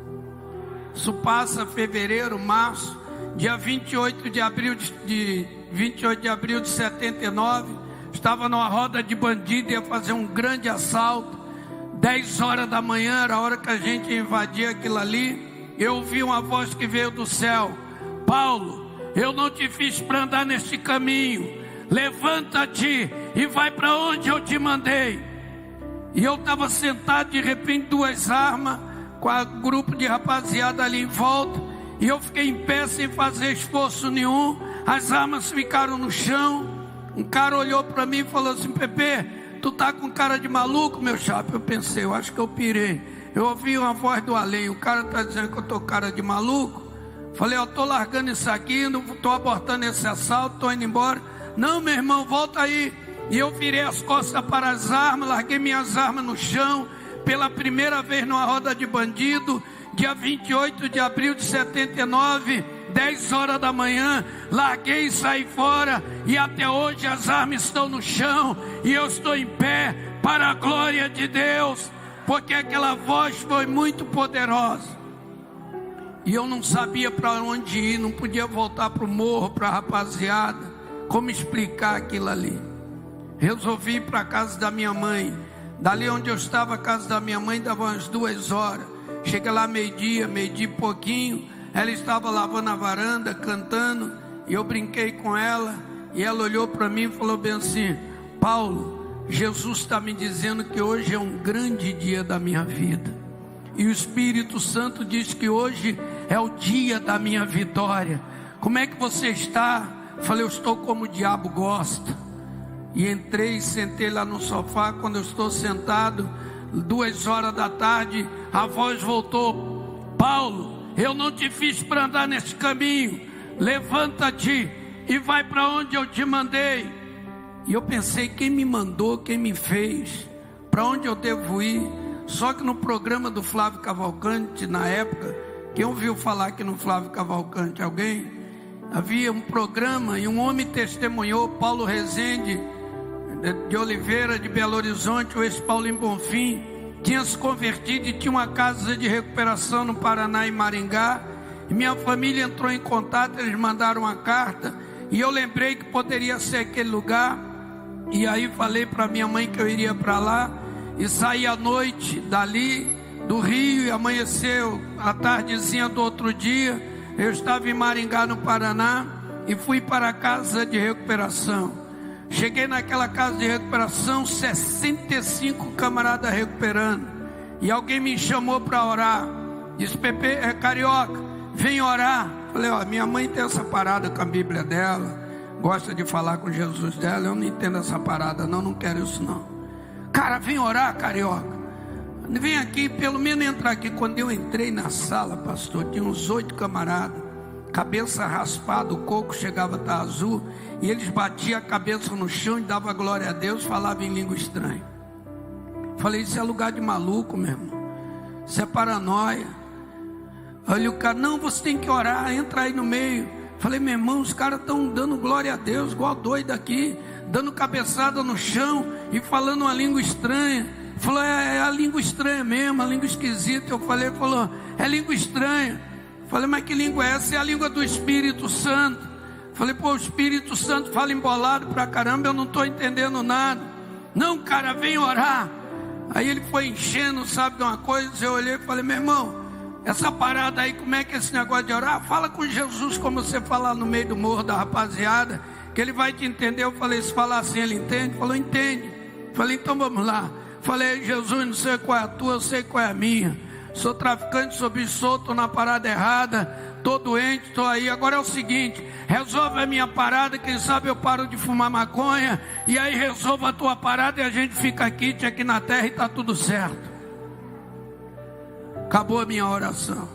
Isso passa fevereiro, março, dia 28 de abril de 79, estava numa roda de bandido, ia fazer um grande assalto. 10 horas da manhã era a hora que a gente ia invadir aquilo ali. Eu ouvi uma voz que veio do céu: Paulo, eu não te fiz para andar neste caminho, levanta-te e vai para onde eu te mandei. E eu estava sentado, de repente 2 armas, com um grupo de rapaziada ali em volta, e eu fiquei em pé sem fazer esforço nenhum. As armas ficaram no chão. Um cara olhou para mim e falou assim: Pepe, tu tá com cara de maluco, meu chapa? Eu pensei: eu acho que eu pirei. Eu ouvi uma voz do além: o cara tá dizendo que eu tô cara de maluco. Falei: eu tô largando isso aqui, não tô abortando esse assalto, tô indo embora. Não, meu irmão, volta aí. E eu virei as costas para as armas, larguei minhas armas no chão. Pela primeira vez numa roda de bandido, dia 28 de abril de 79, 10 horas da manhã, larguei e saí fora. E até hoje as armas estão no chão e eu estou em pé para a glória de Deus, porque aquela voz foi muito poderosa. E eu não sabia para onde ir, não podia voltar para o morro, para a rapaziada. Como explicar aquilo ali? Resolvi ir para a casa da minha mãe. Dali onde eu estava, a casa da minha mãe, dava umas 2 horas. Chega lá meio-dia e pouquinho. Ela estava lavando a varanda, cantando. E eu brinquei com ela. E ela olhou para mim e falou bem assim: Paulo, Jesus está me dizendo que hoje é um grande dia da minha vida. E o Espírito Santo diz que hoje é o dia da minha vitória. Como é que você está? Falei: eu estou como o diabo gosta. E entrei e sentei lá no sofá. Quando eu estou sentado, 2 horas da tarde, a voz voltou: Paulo, eu não te fiz para andar nesse caminho, levanta-te e vai para onde eu te mandei. E eu pensei: quem me mandou, quem me fez, para onde eu devo ir? Só que no programa do Flávio Cavalcante, na época, quem ouviu falar aqui no Flávio Cavalcante? Alguém? Havia um programa e um homem testemunhou, Paulo Rezende de Oliveira, de Belo Horizonte, o ex-Paulinho Bonfim, tinha se convertido e tinha uma casa de recuperação no Paraná, em Maringá. E minha família entrou em contato, eles mandaram uma carta, e eu lembrei que poderia ser aquele lugar. E aí falei para minha mãe que eu iria para lá, e saí à noite dali do Rio, e amanheceu a tardezinha do outro dia. Eu estava em Maringá, no Paraná, e fui para a casa de recuperação. Cheguei naquela casa de recuperação, 65 camaradas recuperando. E alguém me chamou para orar. Disse: Pepe, carioca, vem orar. Falei: ó, minha mãe tem essa parada com a Bíblia dela, gosta de falar com Jesus dela. Eu não entendo essa parada, não quero isso não. Cara, vem orar, carioca. Vem aqui, pelo menos entrar aqui. Quando eu entrei na sala, pastor, tinha uns 8 camaradas, cabeça raspada, o coco chegava a estar azul, e eles batiam a cabeça no chão e davam glória a Deus, falavam em língua estranha. Falei: isso é lugar de maluco, meu irmão, isso é paranoia. Olha o cara: não, você tem que orar, entra aí no meio. Falei: meu irmão, os caras estão dando glória a Deus igual doido aqui, dando cabeçada no chão e falando uma língua estranha. Falou: é a língua estranha mesmo, a língua esquisita. Eu falei: falou, é língua estranha. Falei: mas que língua é essa? É a língua do Espírito Santo. Falei: pô, o Espírito Santo fala embolado pra caramba, eu não estou entendendo nada. Não, cara, vem orar. Aí ele foi enchendo, sabe de uma coisa? Eu olhei e falei: meu irmão, Essa parada aí, como é que é esse negócio de orar? Fala com Jesus como você falar no meio do morro da rapaziada, que ele vai te entender. Eu falei, se falar assim ele entende? Falou, entende. Falei, então vamos lá. Falei, Jesus, não sei qual é a tua, eu sei qual é a minha. Sou traficante, sou bicho solto, estou na parada errada, estou doente, estou aí. Agora é o seguinte, resolve a minha parada, quem sabe eu paro de fumar maconha, e aí resolva a tua parada e a gente fica aqui na terra e está tudo certo. Acabou a minha oração.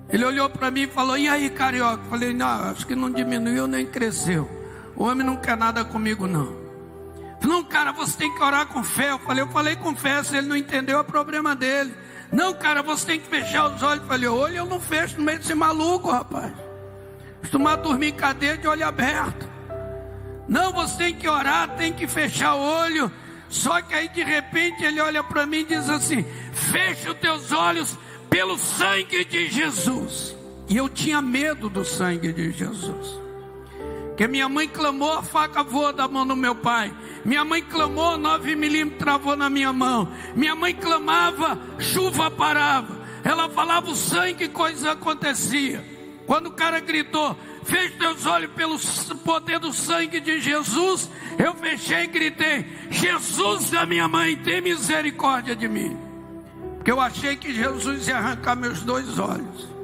Ele olhou para mim e falou, e aí, carioca? Falei, não, acho que não diminuiu nem cresceu. O homem não quer nada comigo não. Não, cara, você tem que orar com fé. Eu falei com fé, se ele não entendeu é problema dele. Não, cara, você tem que fechar os olhos. Eu falei, olho eu não fecho no meio desse maluco, rapaz. Costumar dormir em cadeia de olho aberto. Não, você tem que orar, tem que fechar o olho. Só que aí de repente ele olha para mim e diz assim, fecha os teus olhos pelo sangue de Jesus. E eu tinha medo do sangue de Jesus. Porque minha mãe clamou, a faca voou da mão do meu pai. Minha mãe clamou, 9 milímetros travou na minha mão. Minha mãe clamava, chuva parava. Ela falava o sangue, coisa acontecia. Quando o cara gritou, feche teus olhos pelo poder do sangue de Jesus, eu fechei e gritei, Jesus da minha mãe, tem misericórdia de mim. Porque eu achei que Jesus ia arrancar meus 2 olhos.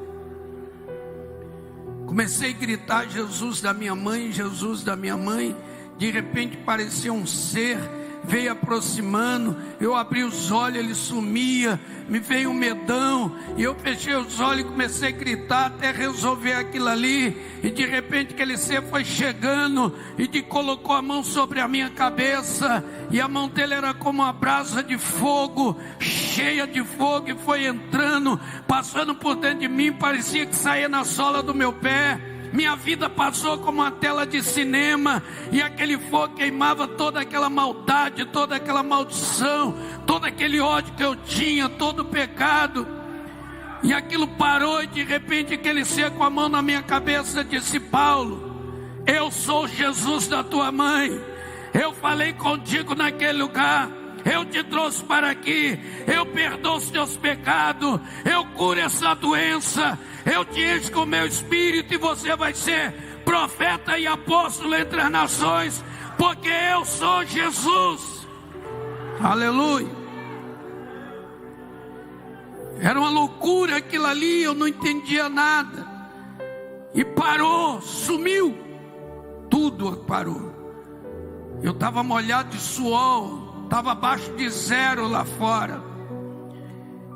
Comecei a gritar, Jesus da minha mãe, Jesus da minha mãe. De repente parecia um ser, veio aproximando. Eu abri os olhos, ele sumia. Me veio um medão. E eu fechei os olhos e comecei a gritar até resolver aquilo ali. E de repente aquele ser foi chegando e colocou a mão sobre a minha cabeça. E a mão dele era como uma brasa de fogo, cheia de fogo, e foi entrando, passando por dentro de mim, parecia que saía na sola do meu pé. Minha vida passou como uma tela de cinema, e aquele fogo queimava toda aquela maldade, toda aquela maldição, todo aquele ódio que eu tinha, todo o pecado. E aquilo parou, e de repente aquele ser com a mão na minha cabeça disse, Paulo, eu sou Jesus da tua mãe. Eu falei contigo naquele lugar, eu te trouxe para aqui, eu perdoo os teus pecados, eu curo essa doença, eu te encho com o meu espírito e você vai ser profeta e apóstolo entre as nações, porque eu sou Jesus. Aleluia. Era uma loucura aquilo ali, eu não entendia nada. E parou, sumiu, tudo parou. Eu estava molhado de suor, estava abaixo de 0 lá fora.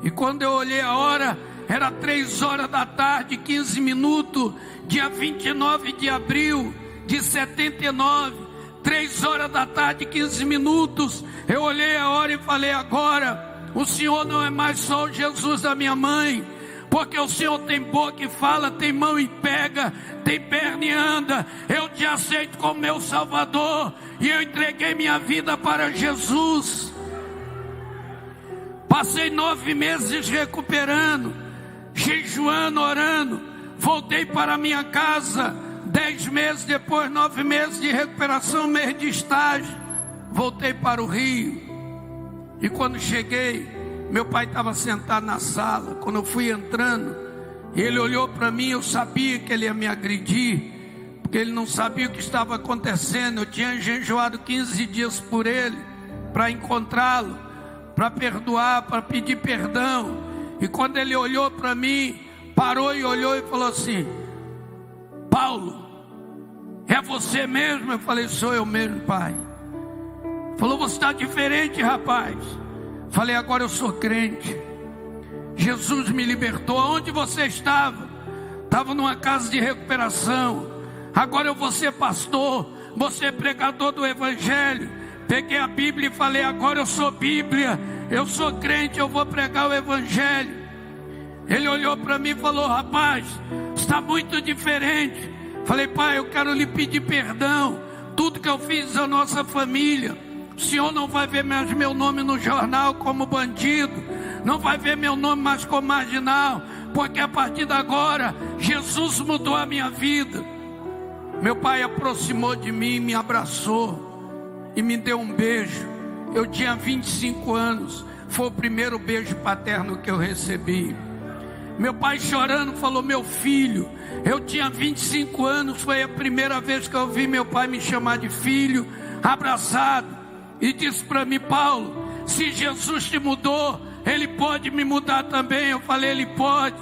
E quando eu olhei a hora, era 3 horas da tarde, 15 minutos, dia 29 de abril de 79, 3 horas da tarde, 15 minutos. Eu olhei a hora e falei, agora, o Senhor não é mais só o Jesus da minha mãe, porque o Senhor tem boca e fala, tem mão e pega, tem perna e anda. Eu te aceito como meu Salvador, e eu entreguei minha vida para Jesus. Passei 9 meses recuperando, jejuando, orando. Voltei para minha casa, 10 meses depois, 9 meses de recuperação, mês de estágio. Voltei para o Rio, e quando cheguei, meu pai estava sentado na sala. Quando eu fui entrando, ele olhou para mim, eu sabia que ele ia me agredir, porque ele não sabia o que estava acontecendo. Eu tinha jejuado 15 dias por ele, para encontrá-lo, para perdoar, para pedir perdão. E quando ele olhou para mim, parou e olhou e falou assim, Paulo, é você mesmo? Eu falei, sou eu mesmo, pai. Falou, você está diferente, rapaz. Falei, agora eu sou crente. Jesus me libertou. Aonde você estava? Estava numa casa de recuperação. Agora eu vou ser pastor, vou ser pregador do Evangelho. Peguei a Bíblia e falei, agora eu sou Bíblia, eu sou crente, eu vou pregar o Evangelho. Ele olhou para mim e falou, rapaz, está muito diferente. Falei, pai, eu quero lhe pedir perdão, tudo que eu fiz à nossa família. O Senhor não vai ver mais meu nome no jornal como bandido, não vai ver meu nome mais como marginal, porque a partir de agora, Jesus mudou a minha vida. Meu pai aproximou de mim, me abraçou e me deu um beijo. Eu tinha 25 anos, foi o primeiro beijo paterno que eu recebi. Meu pai chorando falou: meu filho. Eu tinha 25 anos, foi a primeira vez que eu ouvi meu pai me chamar de filho, abraçado. E disse para mim: Paulo, se Jesus te mudou, Ele pode me mudar também. Eu falei: Ele pode.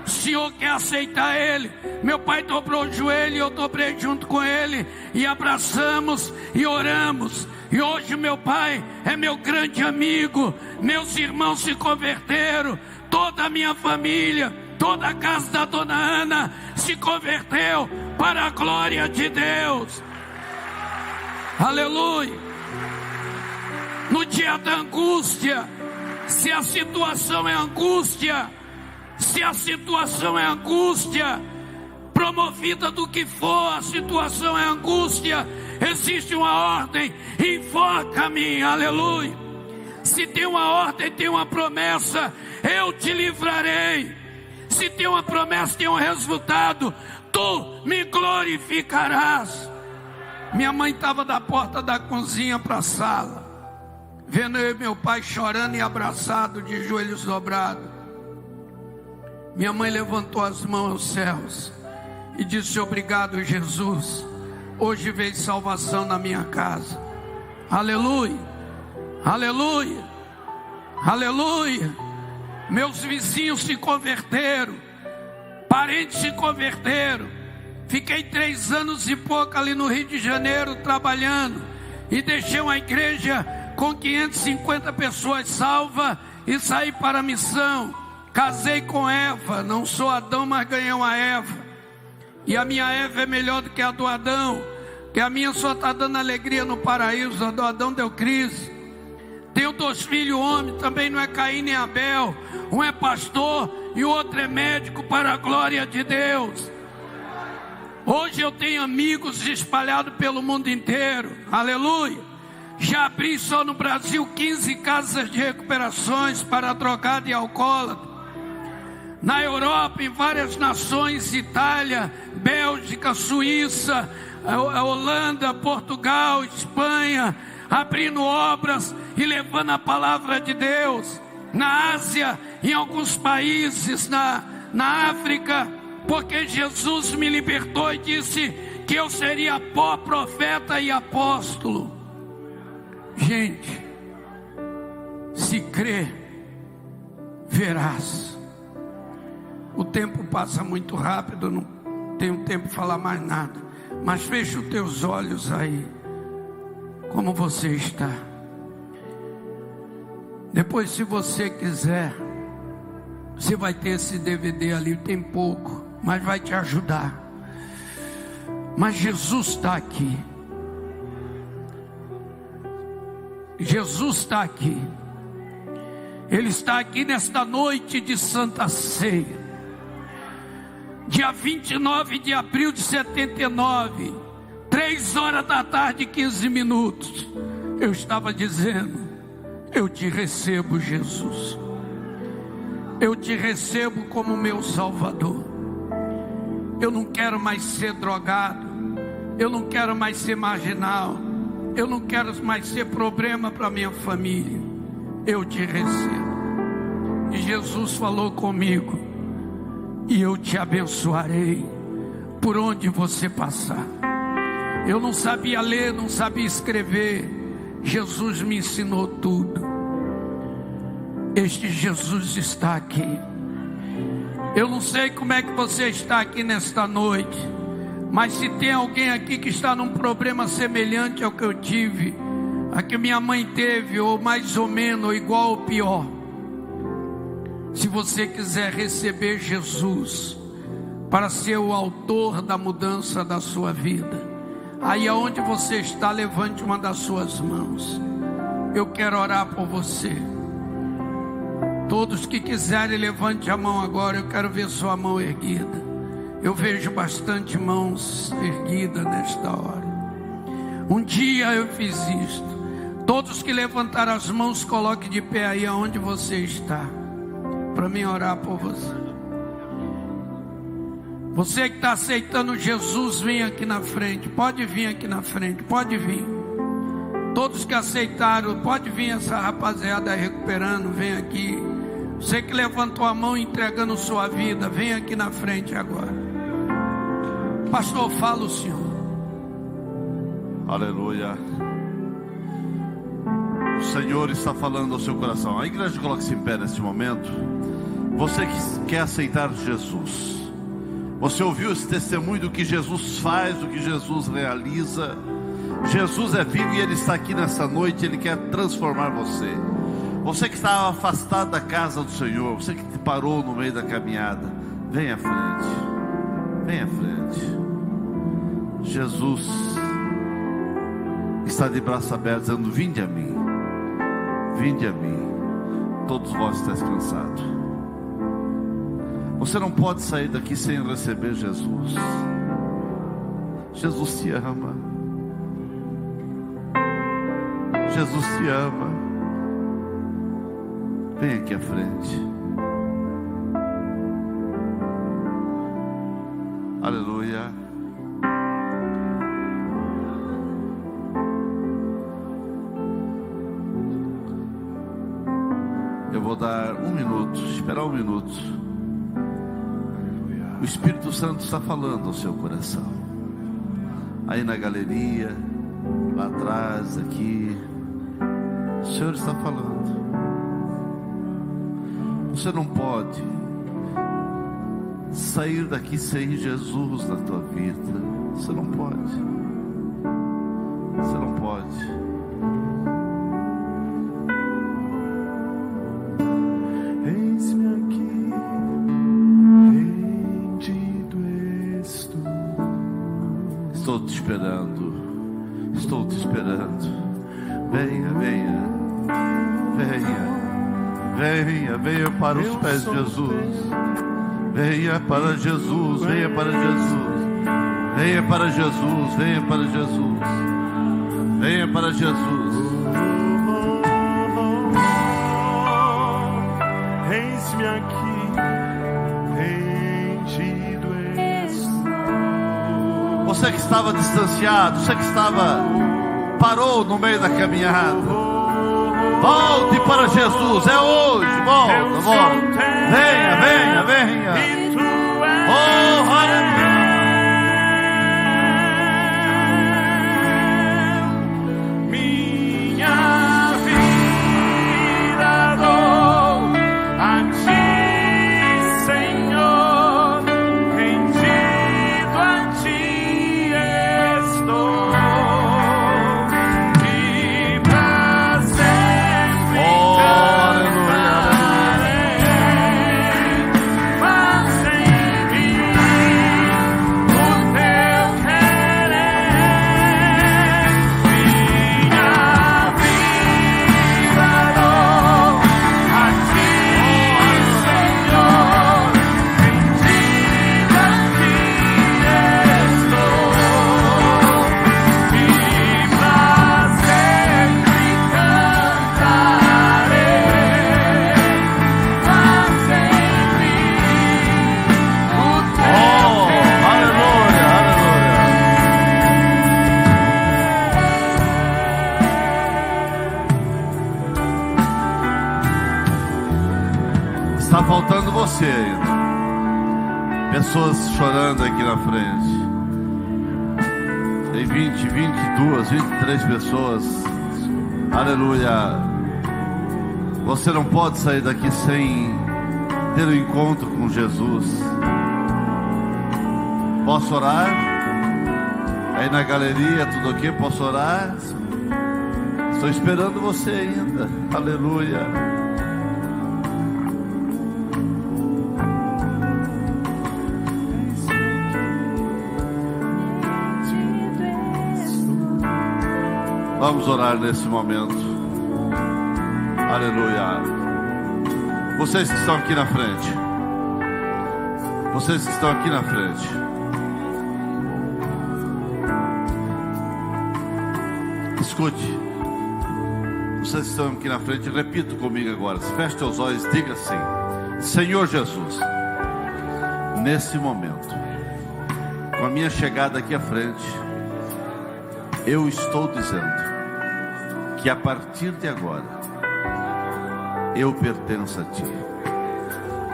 O senhor quer aceitar Ele? Meu pai dobrou o joelho e eu dobrei junto com ele, e abraçamos e oramos. E hoje meu pai é meu grande amigo. Meus irmãos se converteram, toda a minha família, toda a casa da dona Ana se converteu para a glória de Deus. Aleluia. No dia da angústia, se a situação é angústia, promovida do que for, a situação é angústia, existe uma ordem: invoca-me, aleluia. Se tem uma ordem, tem uma promessa: eu te livrarei. Se tem uma promessa, tem um resultado: tu me glorificarás. Minha mãe estava da porta da cozinha para a sala, vendo eu e meu pai chorando e abraçado, de joelhos dobrados. Minha mãe levantou as mãos aos céus e disse: obrigado, Jesus, hoje veio salvação na minha casa. Aleluia, aleluia, aleluia. Meus vizinhos se converteram, parentes se converteram. Fiquei 3 anos e pouco ali no Rio de Janeiro trabalhando, e deixei uma igreja com 550 pessoas salvas e saí para a missão. Casei com Eva, não sou Adão, mas ganhei uma Eva. E a minha Eva é melhor do que a do Adão, que a minha só está dando alegria no paraíso, a do Adão deu crise. Tenho 2 filhos homens, também não é Caim nem Abel. Um é pastor e o outro é médico, para a glória de Deus. Hoje eu tenho amigos espalhados pelo mundo inteiro, aleluia. Já abri só no Brasil 15 casas de recuperações para drogado e alcoólatra. Na Europa, em várias nações, Itália, Bélgica, Suíça, Holanda, Portugal, Espanha, abrindo obras e levando a palavra de Deus. Na Ásia, em alguns países, na África, porque Jesus me libertou e disse que eu seria profeta e apóstolo. Gente, se crer, verás. O tempo passa muito rápido, não tenho tempo de falar mais nada, mas fecha os teus olhos aí, como você está. Depois, se você quiser, você vai ter esse DVD ali, tem pouco, mas vai te ajudar. Mas Jesus está aqui. Jesus está aqui. Ele está aqui nesta noite de Santa Ceia. Dia 29 de abril de 79, 3 horas da tarde e 15 minutos, eu estava dizendo: eu te recebo, Jesus. Eu te recebo como meu Salvador. Eu não quero mais ser drogado. Eu não quero mais ser marginal. Eu não quero mais ser problema para minha família. Eu te recebo. E Jesus falou comigo: e eu te abençoarei por onde você passar. Eu não sabia ler, não sabia escrever. Jesus me ensinou tudo. Este Jesus está aqui. Eu não sei como é que você está aqui nesta noite, mas se tem alguém aqui que está num problema semelhante ao que eu tive, a que minha mãe teve, ou mais ou menos, ou igual ou pior, se você quiser receber Jesus para ser o autor da mudança da sua vida, aí aonde você está, levante uma das suas mãos. Eu quero orar por você. Todos que quiserem, levante a mão agora. Eu quero ver sua mão erguida. Eu vejo bastante mãos erguidas nesta hora. Um dia eu fiz isto. Todos que levantaram as mãos, coloque de pé aí aonde você está, para mim orar por você. Você que está aceitando Jesus, vem aqui na frente. Pode vir aqui na frente, pode vir. Todos que aceitaram, pode vir. Essa rapaziada recuperando, vem aqui. Você que levantou a mão entregando sua vida, vem aqui na frente agora. Pastor, fala o Senhor. Aleluia. O Senhor está falando ao seu coração. A igreja coloca-se em pé neste momento. Você que quer aceitar Jesus, você ouviu esse testemunho do que Jesus faz, do que Jesus realiza. Jesus é vivo e Ele está aqui nessa noite. Ele quer transformar você. Você que está afastado da casa do Senhor, você que parou no meio da caminhada, vem à frente. Vem à frente. Jesus está de braço aberto dizendo: vinde a mim. Vinde a mim. Todos vós estáis cansados. Você não pode sair daqui sem receber Jesus. Jesus te ama. Jesus te ama. Vem aqui à frente. Aleluia. Eu vou dar um minuto, esperar um minuto. O Espírito Santo está falando ao seu coração. Aí na galeria, lá atrás, aqui, o Senhor está falando. Você não pode sair daqui sem Jesus na tua vida. Você não pode. Você não pode. Eis-me aqui, rendido estou. Estou te esperando. Estou te esperando. Venha, venha. Venha. Venha, venha para os pés de Jesus. Venha para Jesus, venha para Jesus. Venha para Jesus, venha para Jesus. Venha para Jesus. Eis-me aqui, rendido estou. Você que estava distanciado, você que parou no meio da caminhada. Volte para Jesus, é hoje, volta, volta. Venha, venha, venha. Oh, aleluia. Minha vida dou a ti, Senhor, rendido a ti estou. Está faltando você ainda. Pessoas chorando aqui na frente. Tem 20, 22, 23 pessoas. Aleluia. Você não pode sair daqui sem ter um encontro com Jesus. Posso orar? Aí na galeria, tudo ok? Posso orar? Estou esperando você ainda. Aleluia. Vamos orar nesse momento. Aleluia. Vocês que estão aqui na frente. Vocês que estão aqui na frente. Escute. Vocês que estão aqui na frente, repita comigo agora. Feche teus olhos, diga assim: Senhor Jesus, nesse momento, com a minha chegada aqui à frente, eu estou dizendo que a partir de agora eu pertenço a ti.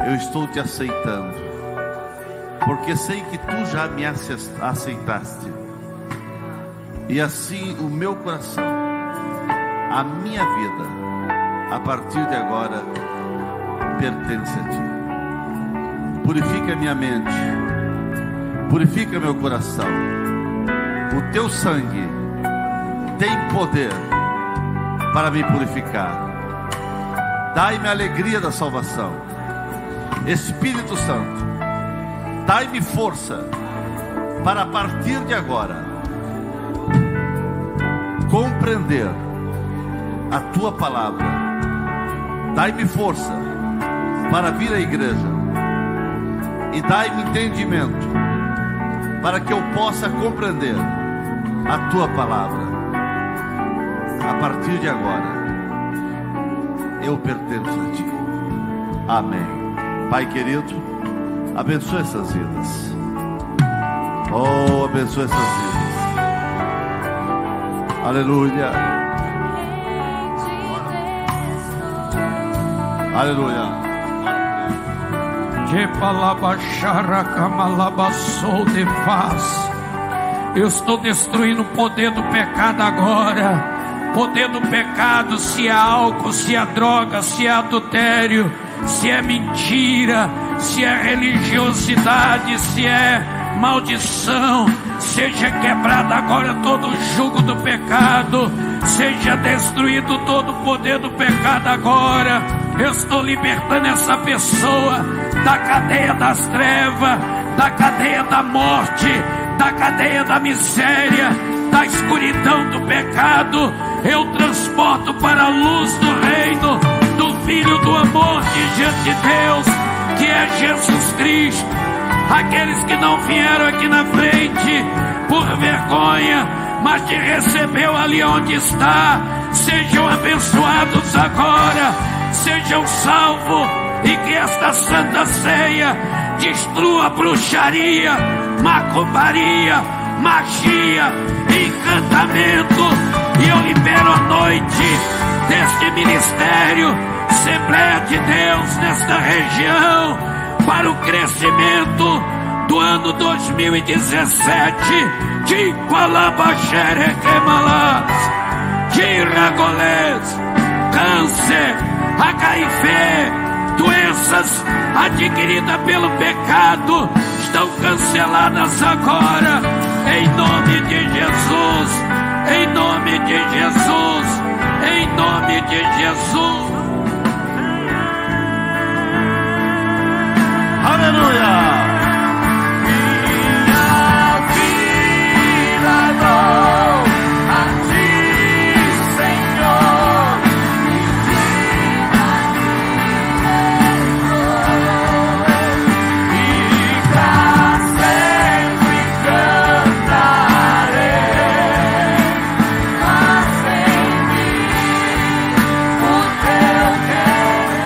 eu estou te aceitando, porque sei que tu já me aceitaste. E assim o meu coração, a minha vida, a partir de agora, pertence a ti. Purifica minha mente, purifica meu coração. O teu sangue tem poder para me purificar. Dai-me a alegria da salvação. Espírito Santo, dai-me força para a partir de agora compreender a tua palavra. Dai-me força para vir à igreja e dai-me entendimento para que eu possa compreender a tua palavra. A partir de agora eu pertenço a ti. Amém. Pai querido, abençoa essas vidas. Oh, abençoa essas vidas. Aleluia. Aleluia. Eu estou destruindo o poder do pecado agora. Poder do pecado, se é álcool, se é droga, se é adultério, se é mentira, se é religiosidade, se é maldição, seja quebrado agora todo o jugo do pecado, seja destruído todo o poder do pecado agora. Eu estou libertando essa pessoa da cadeia das trevas, da cadeia da morte, da cadeia da miséria, da escuridão do pecado. Eu transporto para a luz do reino do Filho do amor de Deus, que é Jesus Cristo. Aqueles que não vieram aqui na frente por vergonha, mas te recebeu ali onde está, sejam abençoados agora, sejam salvos, e que esta santa ceia destrua a bruxaria, macumbaria, magia, encantamento. E eu libero a noite deste ministério, Assembleia de Deus nesta região, para o crescimento do ano 2017. De Palabaxerequemalás, de Ragolés, câncer, HIV, doenças adquiridas pelo pecado, estão canceladas agora, em nome de Jesus, em nome de Jesus, em nome de Jesus. Aleluia.